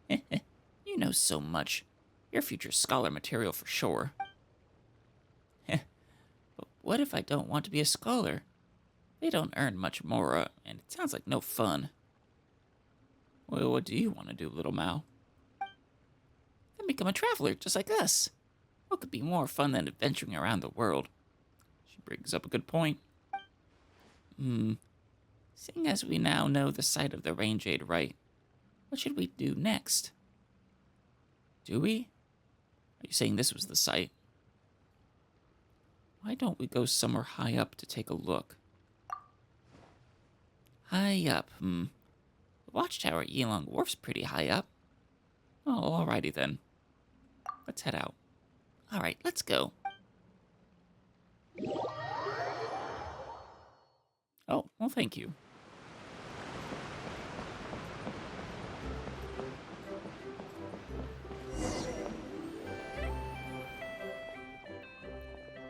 You know so much. You're future scholar material for sure. But what if I don't want to be a scholar? They don't earn much more, and it sounds like no fun. Well, what do you want to do, little Mao? Then become a traveler, just like us. What could be more fun than adventuring around the world? She brings up a good point. Seeing as we now know the site of the Rain Jade right, what should we do next? Do we? Are you saying this was the site? Why don't we go somewhere high up to take a look? High up, The watchtower at Yilong Wharf's pretty high up. Oh, alrighty then. Let's head out. Alright, let's go. Oh, well, thank you.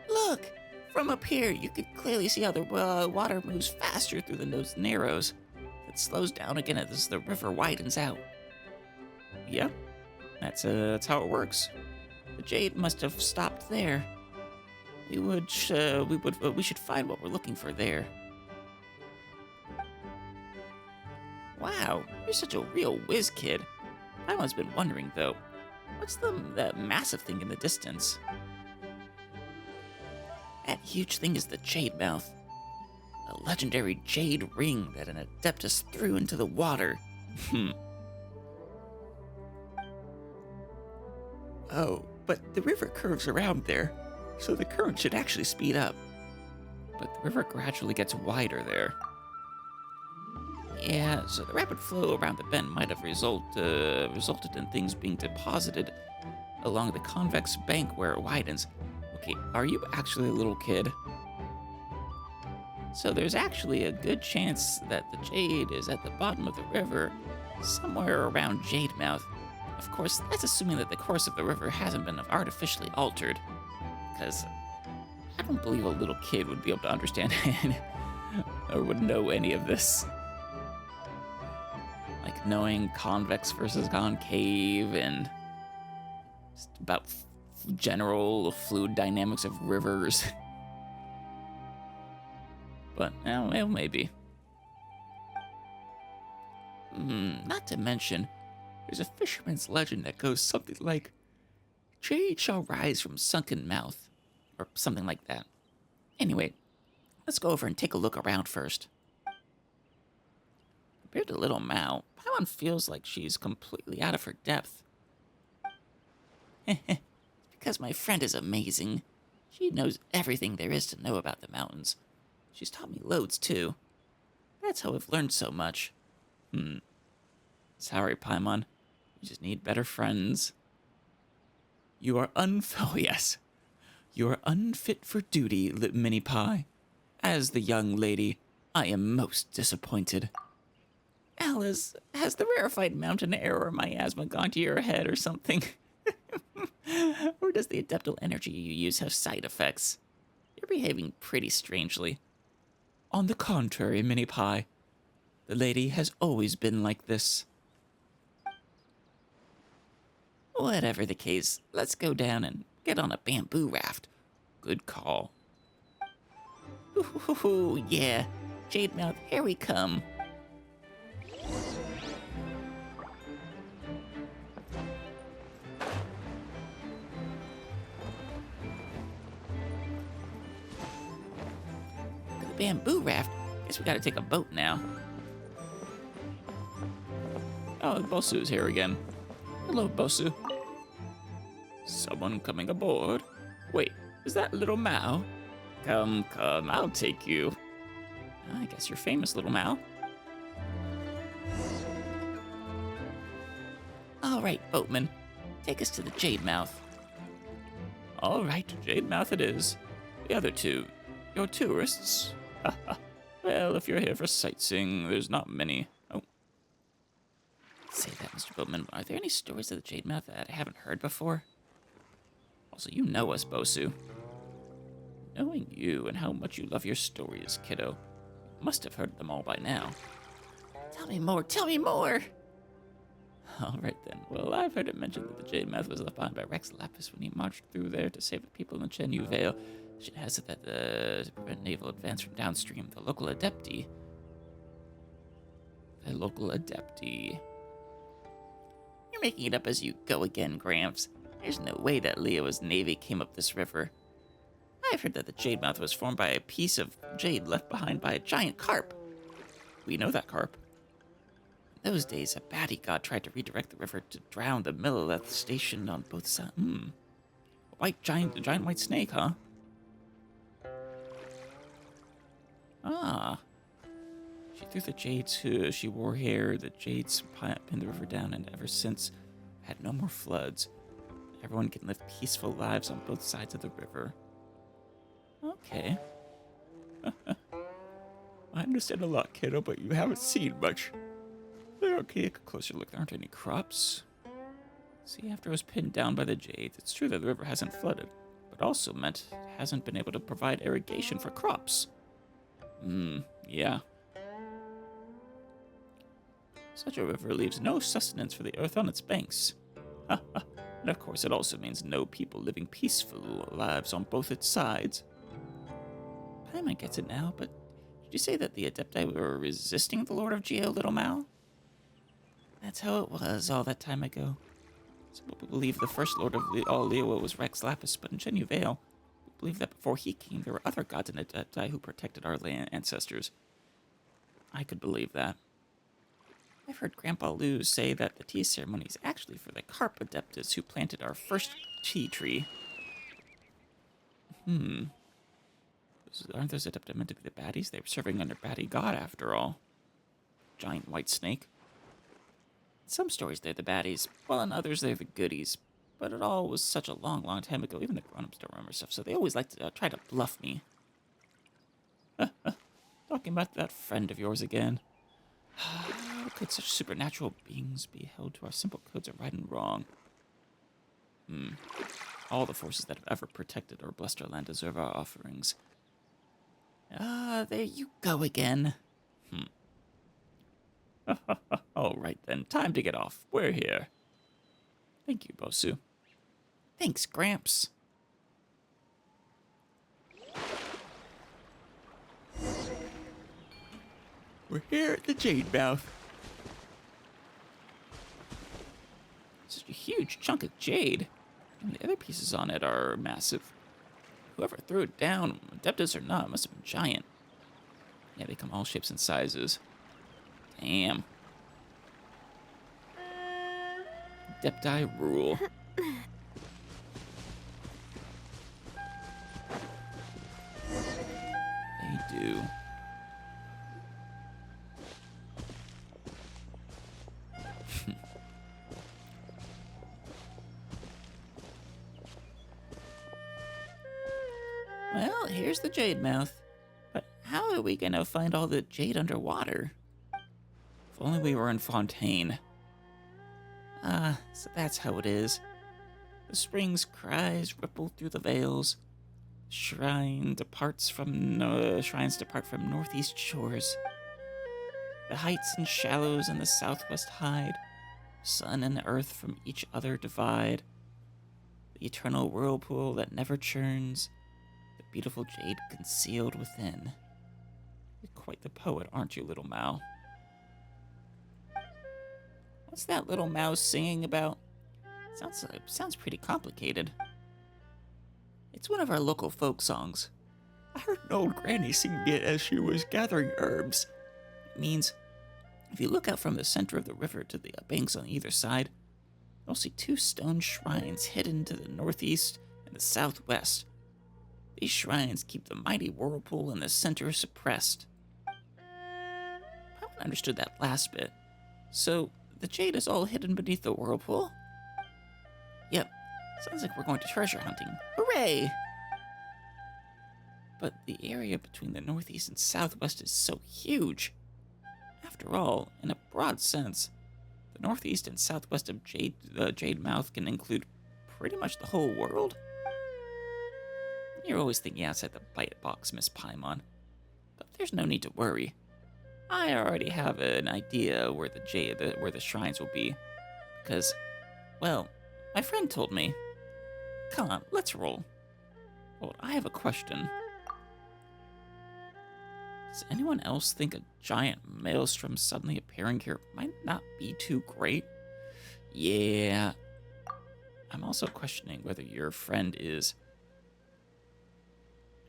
Look! From up here, you can clearly see how the water moves faster through those narrows. It slows down again as the river widens out. Yep, that's how it works. The jade must have stopped there. We should find what we're looking for there. Wow, you're such a real whiz kid. Paimon's been wondering though, what's that massive thing in the distance? That huge thing is the Jade Mouth. A legendary jade ring that an Adeptus threw into the water. Oh, but the river curves around there, so the current should actually speed up. But the river gradually gets wider there. Yeah, so the rapid flow around the bend might have resulted in things being deposited along the convex bank where it widens. Okay, are you actually a little kid? So there's actually a good chance that the jade is at the bottom of the river, somewhere around Jade Mouth. Of course, that's assuming that the course of the river hasn't been artificially altered, because I don't believe a little kid would be able to understand or would know any of this. Like knowing convex versus concave and just about general fluid dynamics of rivers. But, well, maybe. Not to mention, there's a fisherman's legend that goes something like, "Jade shall rise from sunken mouth," or something like that. Anyway, let's go over and take a look around first. Compared to Little Mao, Paimon feels like she's completely out of her depth. It's because my friend is amazing. She knows everything there is to know about the mountains. She's taught me loads, too. That's how I've learned so much. Sorry, Paimon. You just need better friends. You are oh yes. You are unfit for duty, Mini Pie. As the young lady, I am most disappointed. Alice, has the rarefied mountain air or miasma gone to your head or something? Or does the adeptal energy you use have side effects? You're behaving pretty strangely. On the contrary, Mini Pie, the lady has always been like this. Whatever the case, let's go down and get on a bamboo raft. Good call. Ooh, yeah. Jade Mouth, here we come. The bamboo raft? Guess we gotta take a boat now. Oh, Bosu's here again. Hello, Bosu. Someone coming aboard? Wait, is that Little Mao? Come, I'll take you. I guess you're famous, Little Mao. All right, boatman, take us to the Jade Mouth. All right, Jade Mouth it is. The other two, you're tourists? Well, if you're here for sightseeing, there's not many. Oh. Say that, Mr. Boatman. Are there any stories of the Jade Mouth that I haven't heard before? Also, you know us, Bosu. Knowing you and how much you love your stories, kiddo, you must have heard them all by now. Tell me more, tell me more! All right then. Well, I've heard it mentioned that the Jade Mouth was left behind by Rex Lapis when he marched through there to save the people in the Chen Yu Vale. She has it that to prevent naval advance from downstream, the local adepti. You're making it up as you go again, Gramps. There's no way that Leo's navy came up this river. I've heard that the Jade Mouth was formed by a piece of jade left behind by a giant carp. We know that carp. In those days, a baddie god tried to redirect the river to drown the Millelith stationed on both sides. A giant white snake, huh? Ah. She threw the jades, she wore hair, the jades pinned the river down, and ever since, had no more floods. Everyone can live peaceful lives on both sides of the river. Okay. I understand a lot, kiddo, but you haven't seen much. Okay, take a closer look. There aren't any crops. See, after it was pinned down by the jades, it's true that the river hasn't flooded, but also meant it hasn't been able to provide irrigation for crops. Yeah. Such a river leaves no sustenance for the earth on its banks. And of course, it also means no people living peaceful lives on both its sides. Paimon gets it now, but did you say that the Adepti were resisting the Lord of Geo, Little Mao? That's how it was all that time ago. Some people believe the first Lord of all Liyue was Rex Lapis, but in Chen Yu Vale, we believe that before he came, there were other gods and Adepti who protected our ancestors. I could believe that. I've heard Grandpa Lou say that the tea ceremony is actually for the Carp Adeptus who planted our first tea tree. Aren't those Adepti meant to be the baddies? They were serving under baddie god after all. Giant white snake. In some stories they're the baddies, while in others they're the goodies. But it all was such a long, long time ago, even the grown-ups don't remember stuff, so they always like to try to bluff me. Talking about that friend of yours again. How could such supernatural beings be held to our simple codes of right and wrong? All the forces that have ever protected or blessed our land deserve our offerings. There you go again. All right then, time to get off. We're here. Thank you, Bosu. Thanks, Gramps. We're here at the Jade Mouth. huge chunk of jade, and the other pieces on it are massive. Whoever threw it down, Adeptus or not, must have been giant. Yeah, they come all shapes and sizes. Damn. Adepti rule. They do. Well, here's the jade mouth. But how are we gonna find all the jade underwater? If only we were in Fontaine. So that's how it is. The spring's cries ripple through the vales. Shrines depart from northeast shores. The heights and shallows in the southwest hide. Sun and earth from each other divide. The eternal whirlpool that never churns. The beautiful jade concealed within. You're quite the poet, aren't you, little Mao? What's that little mouse singing about? Sounds pretty complicated. It's one of our local folk songs. I heard an old granny singing it as she was gathering herbs. It means, if you look out from the center of the river to the banks on either side, you'll see two stone shrines hidden to the northeast and the southwest. These shrines keep the mighty whirlpool in the center suppressed. I haven't understood that last bit. So, the jade is all hidden beneath the whirlpool? Yep, sounds like we're going to treasure hunting. Hooray! But the area between the northeast and southwest is so huge. After all, in a broad sense, the northeast and southwest of Jade Mouth can include pretty much the whole world. You're always thinking outside the bite box, Miss Paimon. But there's no need to worry. I already have an idea where the shrines will be. Because, well, my friend told me. Come on, let's roll. Well, I have a question. Does anyone else think a giant maelstrom suddenly appearing here might not be too great? Yeah. I'm also questioning whether your friend is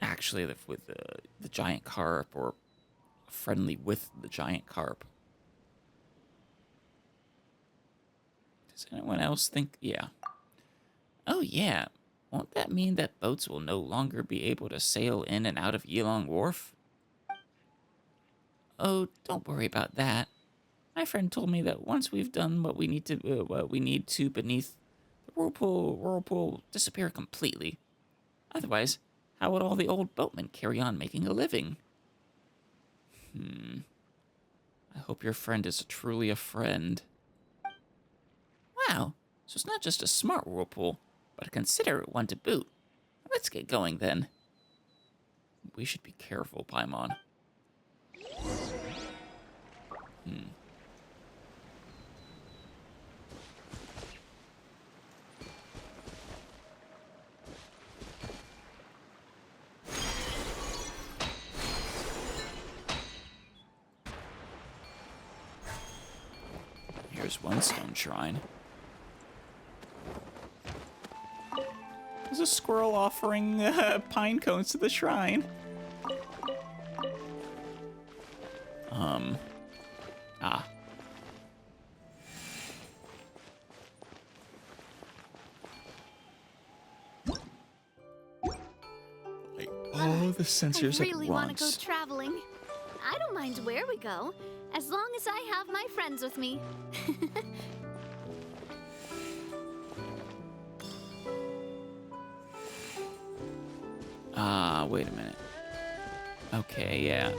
actually with the giant carp or friendly with the giant carp. Does anyone else think? Yeah. Oh, yeah. Won't that mean that boats will no longer be able to sail in and out of Yilong Wharf? Oh, don't worry about that. My friend told me that once we've done what we need to beneath the whirlpool will disappear completely. Otherwise, how would all the old boatmen carry on making a living? I hope your friend is truly a friend. Wow, so it's not just a smart whirlpool, but a considerate one to boot. Let's get going then. We should be careful, Paimon. Here's one stone shrine. There's a squirrel offering pine cones to the shrine. Like all the sensors I really at want to go once. traveling. I don't mind where we go, as long as I have my friends with me. Wait a minute. Okay, yeah.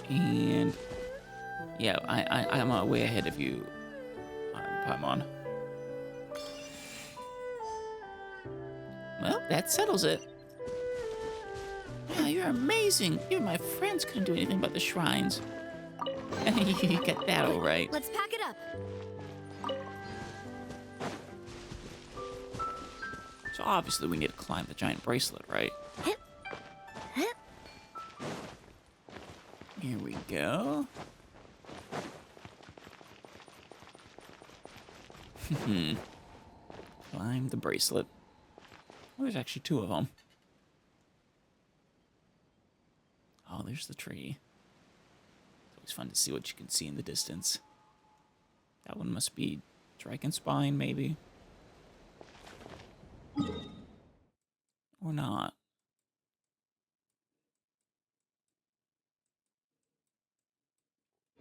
And yeah, I'm way ahead of you, Paimon. Well, that settles it. Wow, you're amazing. You and my friends couldn't do anything but the shrines. You get that all right. Let's pack it up. So obviously we need to climb the giant bracelet, right? Here we go. Climb the bracelet. Oh, there's actually two of them. Oh, there's the tree. It's always fun to see what you can see in the distance. That one must be Dragonspine, maybe? Or not.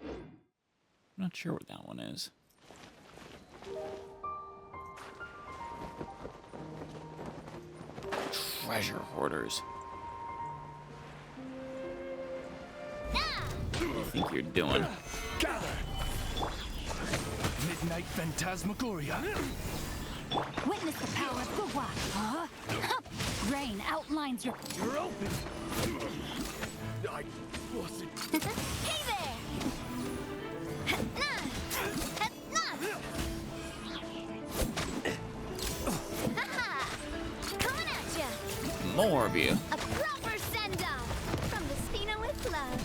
I'm not sure what that one is. Treasure hoarders. What do you think you're doing? Gather! Midnight Phantasmagoria. Witness the power of the Wa. Huh? Rain outlines your. You're open. I wasn't. Hey there! Coming at ya! More of you. A proper send-off from the Spina with love.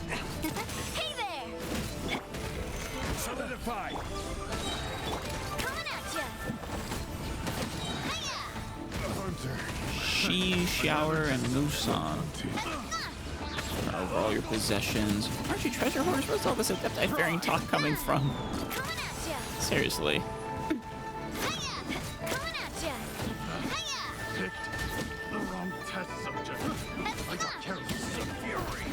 Hey there! Solidify. Coming at ya! Hiya! Hunter. She, Shower, and Musan. Over all your possessions. Aren't you treasure hoarders? Where's all this Adepti-faring talk coming from? Coming at ya! Seriously. Hiya! Coming at ya! Hiya! Picked the wrong test subject. I got carried some fury.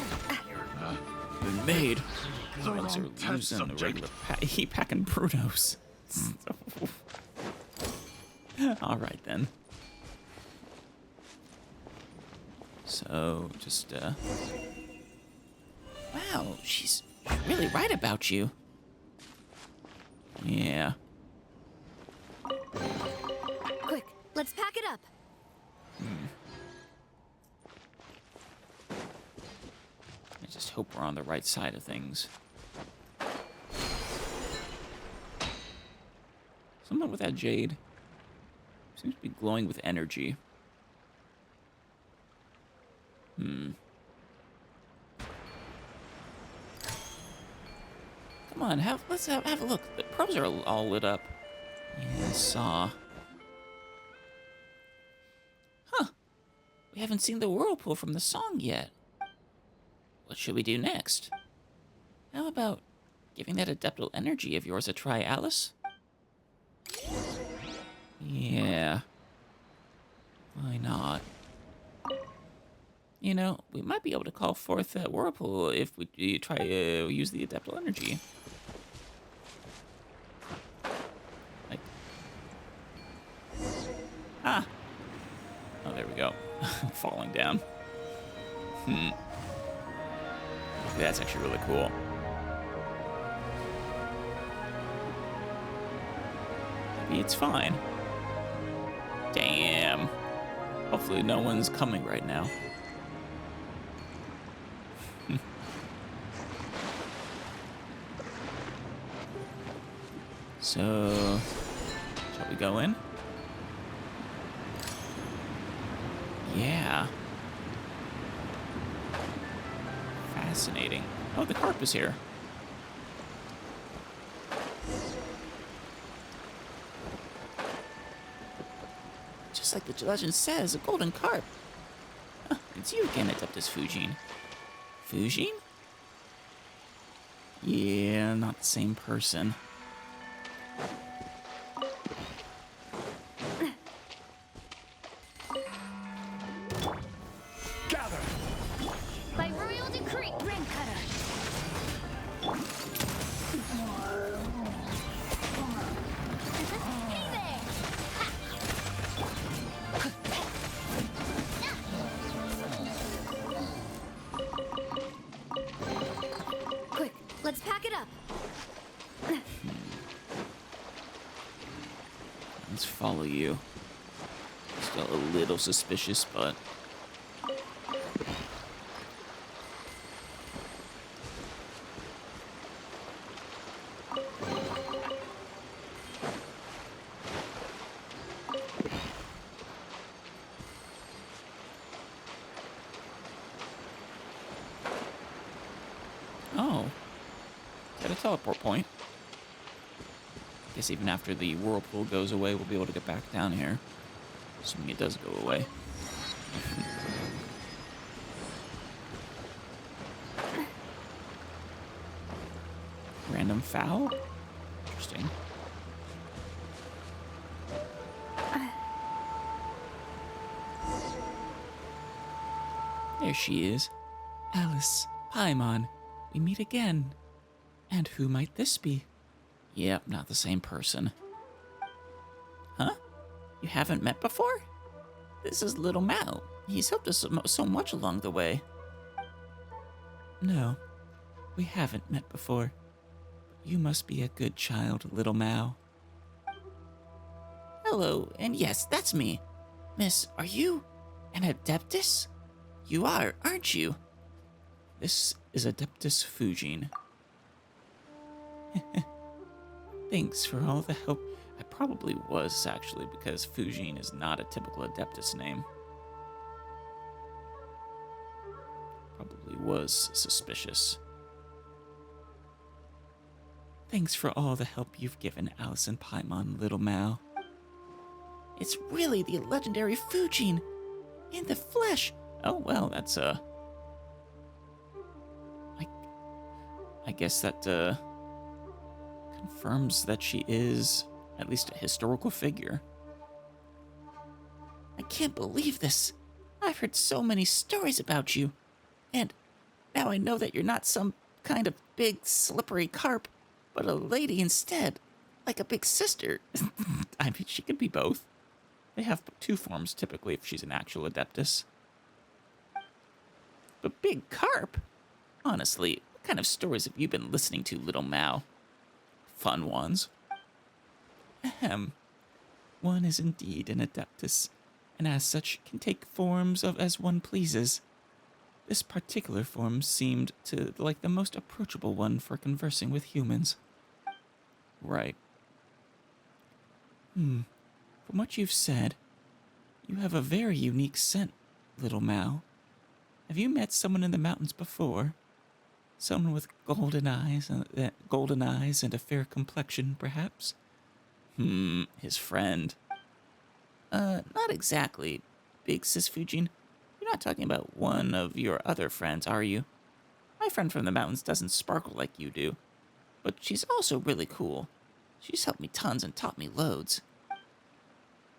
Been made. The Dogs are wrong test losing the subject. regular heat packing Brunos. Alright then. So, just, wow, she's really right about you. Yeah. Quick, let's pack it up. I just hope we're on the right side of things. Someone with that jade seems to be glowing with energy. Come on, let's have a look. The probes are all lit up. Yeah, I saw. Huh. We haven't seen the whirlpool from the song yet. What should we do next? How about giving that adeptal energy of yours a try, Alice? Yeah. Why not? You know, we might be able to call forth that whirlpool if we try to use the adeptal energy. Like... Ah! Oh, there we go. Falling down. That's actually really cool. Maybe it's fine. Damn. Hopefully no one's coming right now. So, shall we go in? Yeah. Fascinating. Oh, the carp is here. Just like the legend says, a golden carp. Huh, it's you again, Adeptus Fujin. Fujin? Yeah, not the same person. Gather. By royal decree, ring cutter. Hey there! Quick, let's pack it up. Let's follow you. Still a little suspicious, but... Oh. Is that a teleport point? Guess even after the whirlpool goes away, we'll be able to get back down here. Assuming it does go away. Random foul? Interesting. There she is. Alice, Paimon, we meet again. And who might this be? Yep, not the same person. Huh? You haven't met before? This is little Mao. He's helped us so much along the way. No, we haven't met before. You must be a good child, little Mao. Hello, and yes, that's me. Miss, are you an Adeptus? You are, aren't you? This is Adeptus Fujin. Thanks for all the help. I probably was, actually, because Fujin is not a typical Adeptus name. Probably was suspicious. Thanks for all the help you've given Alice and Paimon, little Mao. It's really the legendary Fujin in the flesh. Oh, well, that's, I guess that, confirms that she is at least a historical figure. I can't believe this. I've heard so many stories about you. And now I know that you're not some kind of big, slippery carp, but a lady instead. Like a big sister. I mean, she could be both. They have two forms, typically, if she's an actual Adeptus. But big carp? Honestly, what kind of stories have you been listening to, little Mao? Fun ones. Ahem. One is indeed an Adeptus, and as such can take forms of as one pleases. This particular form seemed to like the most approachable one for conversing with humans. Right. From what you've said, you have a very unique scent, little Mao. Have you met someone in the mountains before? Someone with golden eyes and a fair complexion, perhaps? His friend. Not exactly. Big Sis Fujin, you're not talking about one of your other friends, are you? My friend from the mountains doesn't sparkle like you do, but she's also really cool. She's helped me tons and taught me loads.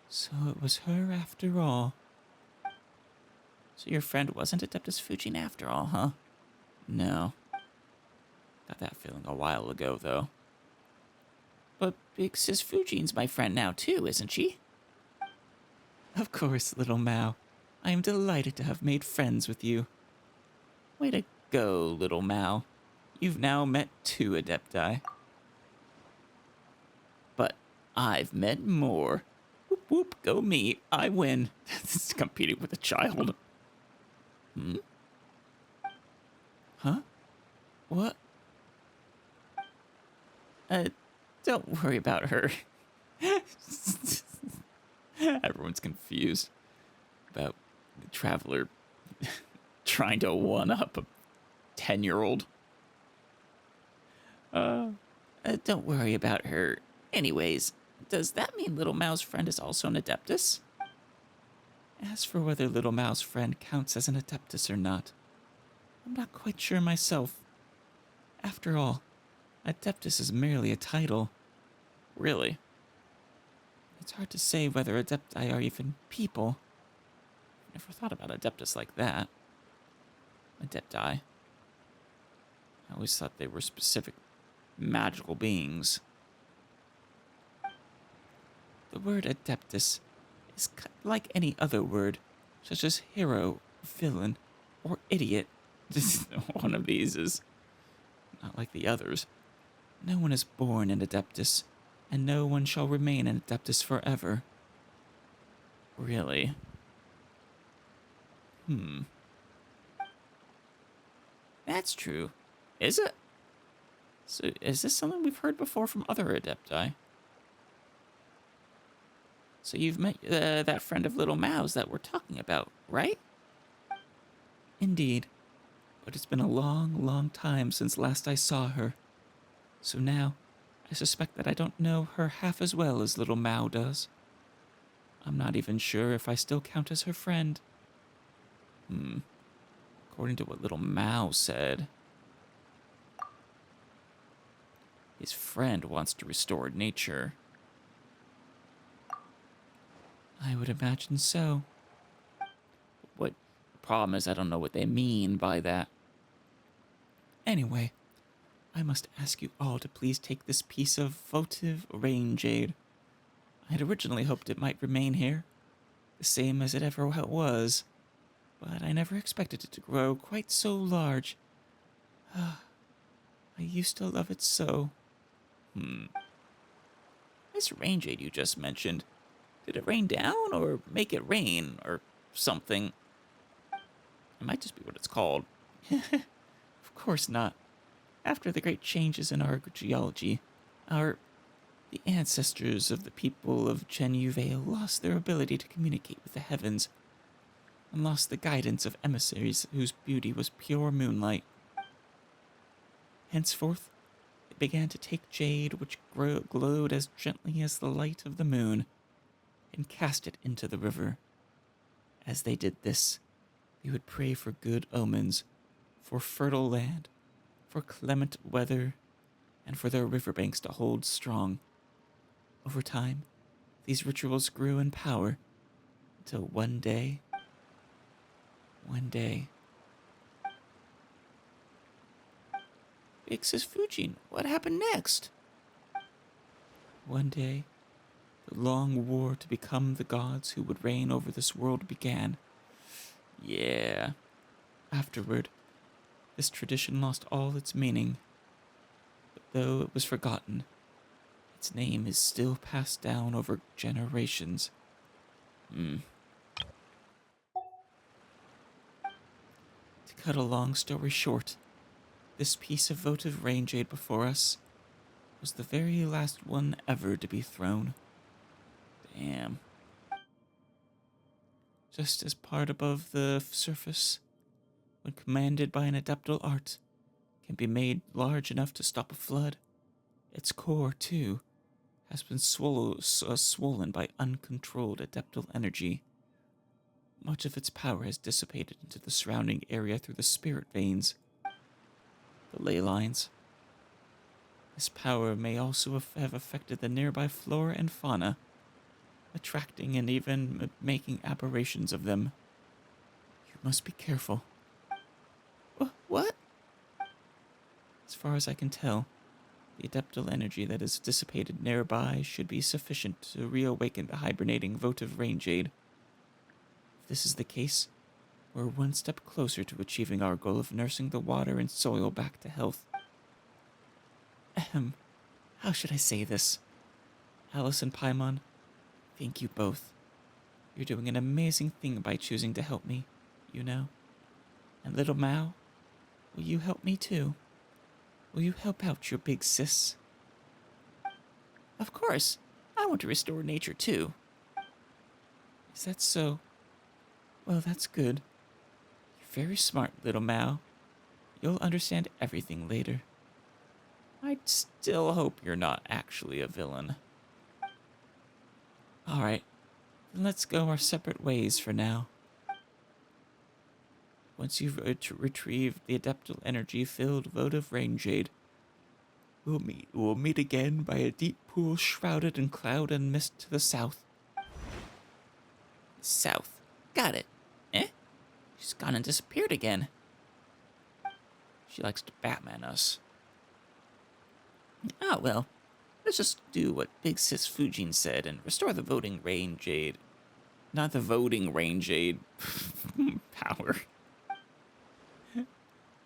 So it was her after all. So your friend wasn't Adeptus Fujin after all, huh? No. Got that feeling a while ago, though. But Big Sis Fujin's my friend now, too, isn't she? Of course, little Mao. I am delighted to have made friends with you. Way to go, little Mao. You've now met 2 Adepti. But I've met more. Whoop whoop, go me. I win. This is competing with a child. Huh? What? Don't worry about her. Everyone's confused about the traveler trying to one-up a 10-year-old. Don't worry about her. Anyways, does that mean Little Mao's friend is also an Adeptus? As for whether Little Mao's friend counts as an Adeptus or not, I'm not quite sure myself. After all, Adeptus is merely a title. Really? It's hard to say whether Adepti are even people. Never thought about Adeptus like that. Adepti. I always thought they were specific magical beings. The word Adeptus is like any other word, such as hero, villain, or idiot. Just one of these is not like the others. No one is born an Adeptus, and no one shall remain an Adeptus forever. Really? That's true. Is it? So, is this something we've heard before from other Adepti? So you've met that friend of Little Mao's that we're talking about, right? Indeed. But it's been a long, long time since last I saw her. So now, I suspect that I don't know her half as well as little Mao does. I'm not even sure if I still count as her friend. According to what little Mao said, his friend wants to restore nature. I would imagine so. What the problem is, I don't know what they mean by that. Anyway, I must ask you all to please take this piece of votive rain jade. I had originally hoped it might remain here, the same as it ever was, but I never expected it to grow quite so large. I used to love it so. This rain jade you just mentioned, did it rain down or make it rain or something? It might just be what it's called. Of course not. After the great changes in our geology, the ancestors of the people of Chenyu Vale lost their ability to communicate with the heavens, and lost the guidance of emissaries whose beauty was pure moonlight. Henceforth, they began to take jade which glowed as gently as the light of the moon, and cast it into the river. As they did this, they would pray for good omens, for fertile land, for clement weather, and for their riverbanks to hold strong. Over time, these rituals grew in power, until one day... Big Sis Fujin, what happened next? One day, the long war to become the gods who would reign over this world began. Yeah. Afterward, this tradition lost all its meaning. But though it was forgotten, its name is still passed down over generations. To cut a long story short, this piece of votive rain jade before us was the very last one ever to be thrown. Damn. Just as part above the surface, when commanded by an adeptal art, can be made large enough to stop a flood, its core, too, has been swollen by uncontrolled adeptal energy. Much of its power has dissipated into the surrounding area through the spirit veins, the ley lines. This power may also have affected the nearby flora and fauna, attracting and even making aberrations of them. You must be careful. What? As far as I can tell, the adeptal energy that is dissipated nearby should be sufficient to reawaken the hibernating votive rain jade. If this is the case, we're one step closer to achieving our goal of nursing the water and soil back to health. How should I say this? Alice and Paimon, thank you both. You're doing an amazing thing by choosing to help me, you know. And little Mao, will you help me too? Will you help out your big sis? Of course. I want to restore nature too. Is that so? Well, that's good. You're very smart, little Mao. You'll understand everything later. I'd still hope you're not actually a villain. Alright, then let's go our separate ways for now. Once you've retrieved the adeptal energy-filled votive rain jade, we'll meet again by a deep pool shrouded in cloud and mist to the south. South. Got it. Eh? She's gone and disappeared again. She likes to Batman us. Ah, well. Let's just do what Big Sis Fujin said and restore the voting rain jade. Not the voting rain jade power.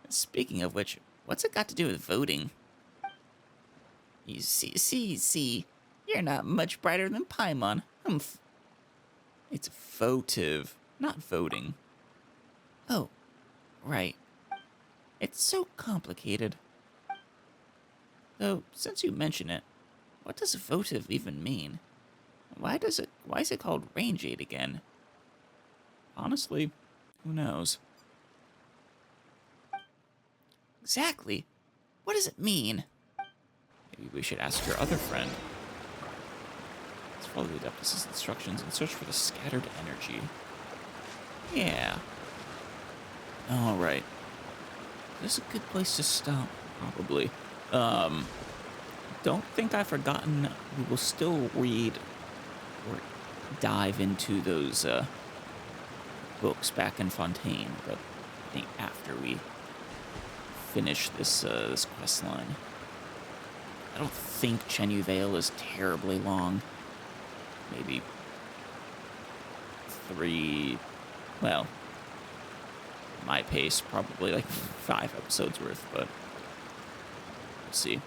Speaking of which, what's it got to do with voting? You see, you're not much brighter than Paimon. Humph. It's votive, not voting. Oh, right. It's so complicated. Though, since you mention it, what does votive even mean? Why is it called rain jade again? Honestly, who knows? Exactly. What does it mean? Maybe we should ask your other friend. Let's follow the Adeptus' instructions and search for the scattered energy. Yeah. Alright. This is a good place to stop, probably. Don't think I've forgotten. We will still read or dive into those books back in Fontaine, but I think after we finish this this quest line. I don't think Chenyu Vale is terribly long. Maybe 3, well, my pace, probably like 5 episodes worth, but we'll see.